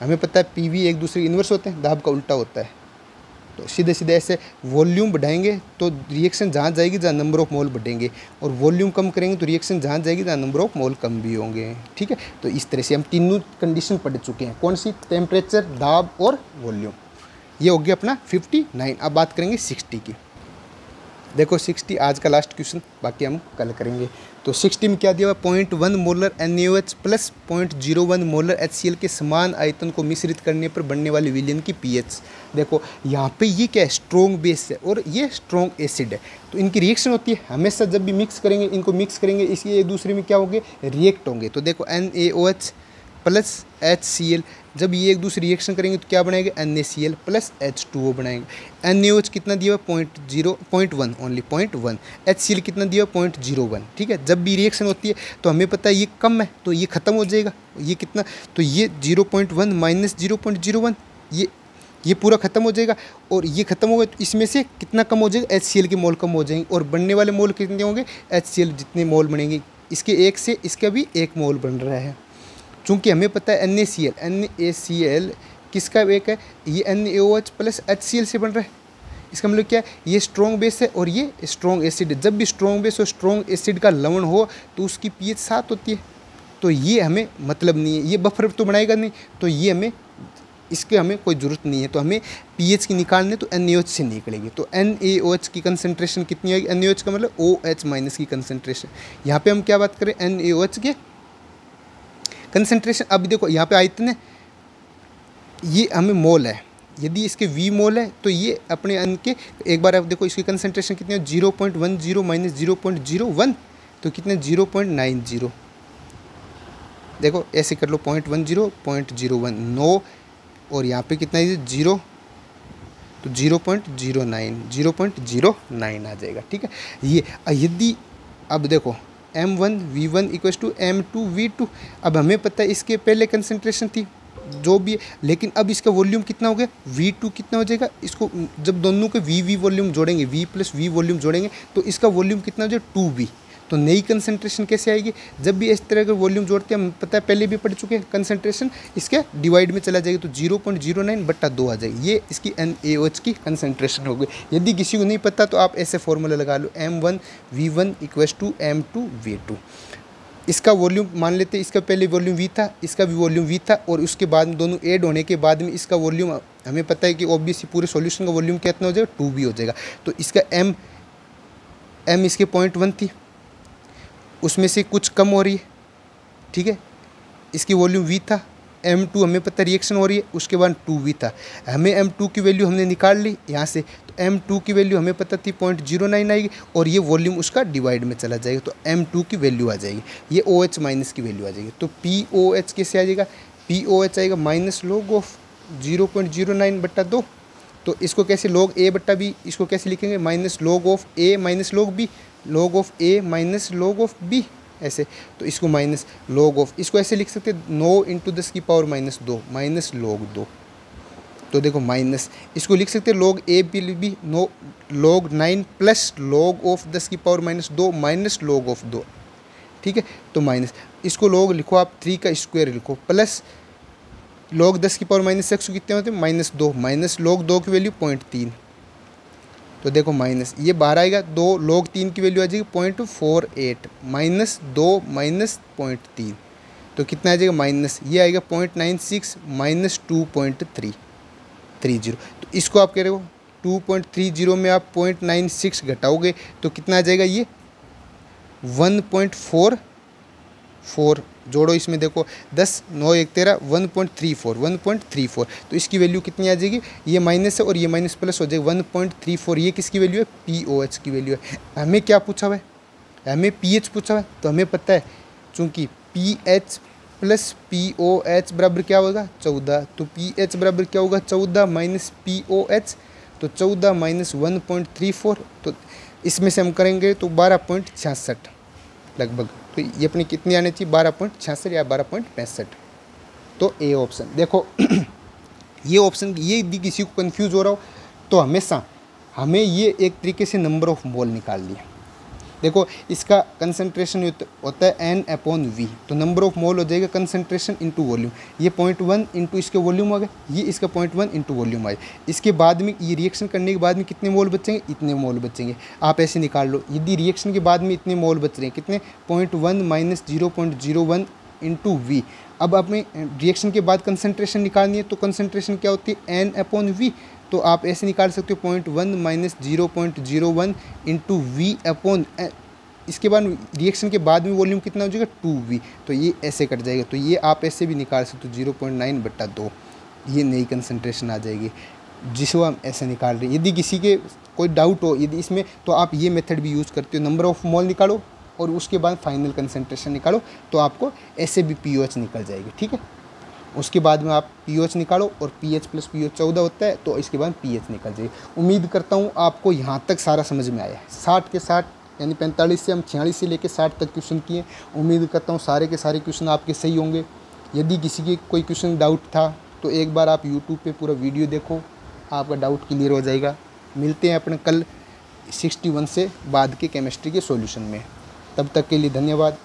हमें पता है PV एक दूसरे इन्वर्स होते हैं, दाब का उल्टा होता है। तो सीधे सीधे ऐसे वॉल्यूम बढ़ाएंगे तो रिएक्शन जहाँ जाएगी जहाँ नंबर ऑफ मोल बढ़ेंगे, और वॉल्यूम कम करेंगे तो रिएक्शन जहाँ जाएगी जहाँ नंबर ऑफ मोल कम भी होंगे। ठीक है, तो इस तरह से हम तीनों कंडीशन पढ़ चुके हैं। कौन सी, टेम्परेचर, दाब और वॉल्यूम। ये हो गया अपना 59। अब बात करेंगे 60 की। देखो 60 आज का लास्ट क्वेश्चन, बाकी हम कल करेंगे। तो 60 में क्या दिया हुआ, 0.1 molar NaOH plus 0.01 molar HCl के समान आयतन को मिश्रित करने पर बनने वाले विलयन की pH। देखो यहाँ पे ये क्या है, स्ट्रॉन्ग बेस है और ये स्ट्रॉन्ग एसिड है। तो इनकी रिएक्शन होती है हमेशा, जब भी मिक्स करेंगे, इनको मिक्स करेंगे, इसलिए एक दूसरे में क्या होंगे, रिएक्ट होंगे। तो देखो NaOH प्लस HCl, जब ये एक दूसरी रिएक्शन करेंगे तो क्या बनाएंगे, NaCl प्लस H2O बनाएंगे। NaOH कितना दिया हुआ, 0.1 ओनली 0.1। HCl कितना दिया हुआ, 0.01। ठीक है, जब भी रिएक्शन होती है तो हमें पता है ये कम है तो ये खत्म हो जाएगा। ये कितना, तो ये 0.1 माइनस 0.01, ये पूरा खत्म हो जाएगा। और ये खत्म होगा तो इसमें से कितना कम हो जाएगा, HCl के मोल कम हो जाएंगे। और बनने वाले मोल कितने होंगे, HCl जितने मोल बनेंगे, इसके एक से इसका भी 1 मोल बन रहा है। चूँकि हमें पता है NaCl किसका एक है, ये NaOH प्लस HCl से बन रहा है। इसका मतलब क्या है, ये स्ट्रॉन्ग बेस है और ये स्ट्रॉन्ग एसिड है। जब भी स्ट्रॉन्ग बेस और स्ट्रॉन्ग एसिड का लवण हो तो उसकी pH 7 होती है। तो ये हमें मतलब नहीं है, ये बफर तो बनाएगा नहीं, तो ये हमें इसके हमें कोई ज़रूरत नहीं है। तो हमें pH की निकालने तो NaOH से निकलेगी। तो NaOH की कंसनट्रेशन कितनी आएगी, NaOH का मतलब OH माइनस की कंसनट्रेशन। यहाँ पे हम क्या बात करें, NaOH के कंसंट्रेशन। अब देखो यहाँ पे आयतन है, ये हमें मोल है, यदि इसके V मोल है तो ये अपने अन के, एक बार आप देखो इसकी कंसंट्रेशन कितनी है, 0.10 माइनस 0.01, तो कितने 0.90। देखो ऐसे कर लो, 0.10 0.01 9, और यहाँ पे कितना है 0, तो 0.09 आ जाएगा। ठीक है, ये यदि अब देखो M1 V1 = M2 V2। अब हमें पता है इसके पहले कंसंट्रेशन थी जो भी है, लेकिन अब इसका वॉल्यूम कितना हो गया, V2 कितना हो जाएगा, इसको जब दोनों के V वॉल्यूम जोड़ेंगे, V + V वॉल्यूम जोड़ेंगे तो इसका वॉल्यूम कितना हो जाएगा, 2V। तो नई कंसंट्रेशन कैसे आएगी, जब भी इस तरह के वॉल्यूम जोड़ते हैं, हम पता है पहले भी पढ़ चुके हैं, कंसंट्रेशन इसके डिवाइड में चला जाएगा तो 0.09/2 आ जाएगी। ये इसकी NaOH की कंसंट्रेशन हो गई। यदि किसी को नहीं पता तो आप ऐसे फॉर्मूला लगा लो, M1V1 = M2V2। इसका वॉल्यूम मान लेते हैं, इसका पहले वॉल्यूम V था, इसका भी वॉल्यूम V था, और उसके बाद में दोनों ऐड होने के बाद में इसका वॉल्यूम हमें पता है कि ऑब्वियसली पूरे सॉल्यूशन का वॉल्यूम कितना हो जाएगा, 2V हो जाएगा। तो इसका M इसके 0.1 थी, उसमें से कुछ कम हो रही है, ठीक है। इसकी वॉल्यूम V था, M2 हमें पता रिएक्शन हो रही है, उसके बाद 2V था। हमें M2 की वैल्यू हमने निकाल ली यहाँ से, तो M2 की वैल्यू हमें पता थी 0.09 आएगी, और ये वॉल्यूम उसका डिवाइड में चला जाएगा तो M2 की वैल्यू आ जाएगी, ये OH माइनस की वैल्यू आ जाएगी। तो POH कैसे आ जाएगा, POH आएगा -log 0.09/2। तो इसको कैसे log A/B, इसको कैसे लिखेंगे, -log A -log B, log A -log B, ऐसे। तो इसको -log, इसको ऐसे लिख सकते हैं 9 × 10⁻², -log 2। तो देखो माइनस, इसको लिख सकते हैं log A/B, log 9 + log 10⁻² -log 2, ठीक है। तो माइनस, इसको log लिखो आप 3 का स्क्वायर लिखो, प्लस log 10⁻6 कितने होते हैं, -2, -log 2 की वैल्यू 0.3। तो देखो माइनस, ये बाहर आएगा, 2 log 3 की वैल्यू आ जाएगी 0.48, -2 -0.3, तो कितना आ जाएगा माइनस, ये आएगा 0.96 -2.330। तो इसको आप कह रहे हो 2.30 में आप 0.96 घटाओगे तो कितना आ जाएगा, ये 1.44, जोड़ो इसमें देखो 10 9 1 13 1.34। तो इसकी वैल्यू कितनी आ जाएगी, ये माइनस है और ये माइनस प्लस हो जाएगा 1.34। ये किसकी वैल्यू है, POH की वैल्यू है। हमें क्या पूछा हुआ है, हमें pH पूछा हुआ है, तो हमें पता है चूँकि pH + POH बराबर क्या होगा, 14। तो pH बराबर क्या होगा, 14 - POH, तो 14 - 1.34, तो इसमें से हम करेंगे तो 12.66 लगभग। तो ये अपनी कितनी आनी चाहिए, 12.66 या 12.65। तो ए ऑप्शन देखो ये ऑप्शन, ये यदि किसी को कंफ्यूज हो रहा हो तो हमेशा हमें ये एक तरीके से नंबर ऑफ मोल निकाल लिया। देखो इसका कंसंट्रेशन होता है N/V, तो नंबर ऑफ मोल हो जाएगा कंसंट्रेशन इंटू वॉल्यूम। ये 0.1 इंटू इसके वॉल्यूम हो गए, ये इसका 0.1 इंटू वॉल्यूम आए। इसके बाद में ये रिएक्शन करने के बाद में कितने मोल बचेंगे, इतने मोल बचेंगे। आप ऐसे निकाल लो, यदि रिएक्शन के बाद में इतने मोल बच रहे हैं, कितने, 0.1 - 0.01 इंटू V। अब हमें रिएक्शन के बाद कंसंट्रेशन निकालनी है, तो कंसंट्रेशन क्या होती है, N/V। तो आप ऐसे निकाल सकते हो 0.1 - 0.01 इंटू V अपॉन, इसके बाद रिएक्शन के बाद में वॉल्यूम कितना हो जाएगा, 2V। तो ये ऐसे कट जाएगा, तो ये आप ऐसे भी निकाल सकते हो 0.9/2, ये नई कंसंट्रेशन आ जाएगी जिसको हम ऐसे निकाल रहे हैं। यदि किसी के कोई डाउट हो यदि इसमें, तो आप ये मेथड भी यूज़ करते हो, नंबर ऑफ मोल निकालो और उसके बाद फाइनल कंसंट्रेशन निकालो, तो आपको ऐसे भी POH निकल जाएगी, ठीक है। उसके बाद में आप POH निकालो और pH + POH 14 होता है, तो इसके बाद pH निकल जाएगी। उम्मीद करता हूँ आपको यहाँ तक सारा समझ में आया है। 60 के 60 यानी 45 से हम 46 से लेकर 60 तक क्वेश्चन किए। उम्मीद करता हूँ सारे के सारे क्वेश्चन आपके सही होंगे। यदि किसी के कोई क्वेश्चन डाउट था तो एक बार आप यूट्यूब पे पूरा वीडियो देखो, आपका डाउट क्लियर हो जाएगा। मिलते हैं अपने कल 61 से बाद के केमिस्ट्री के सॉल्यूशन में। तब तक के लिए धन्यवाद।